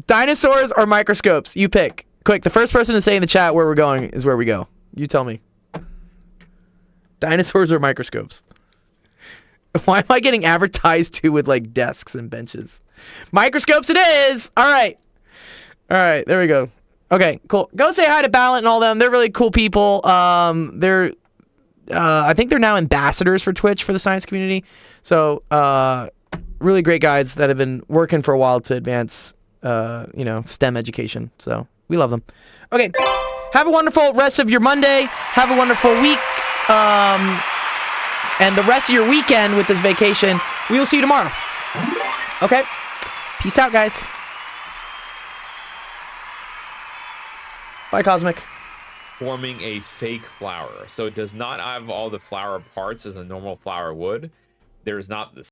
dinosaurs or microscopes? You pick. Quick, the first person to say in the chat where we're going is where we go. You tell me. Dinosaurs or microscopes? Why am I getting advertised to with like desks and benches? Microscopes it is. All right, there we go. Okay, cool. Go say hi to Ballant and all them. They're really cool people. I think they're now ambassadors for Twitch for the science community. So, really great guys that have been working for a while to advance, STEM education. So we love them. Okay, have a wonderful rest of your Monday. Have a wonderful week, and the rest of your weekend with this vacation. We will see you tomorrow. Okay, peace out, guys. Bye, Cosmic. Forming a fake flower, so it does not have all the flower parts as a normal flower would. There's not the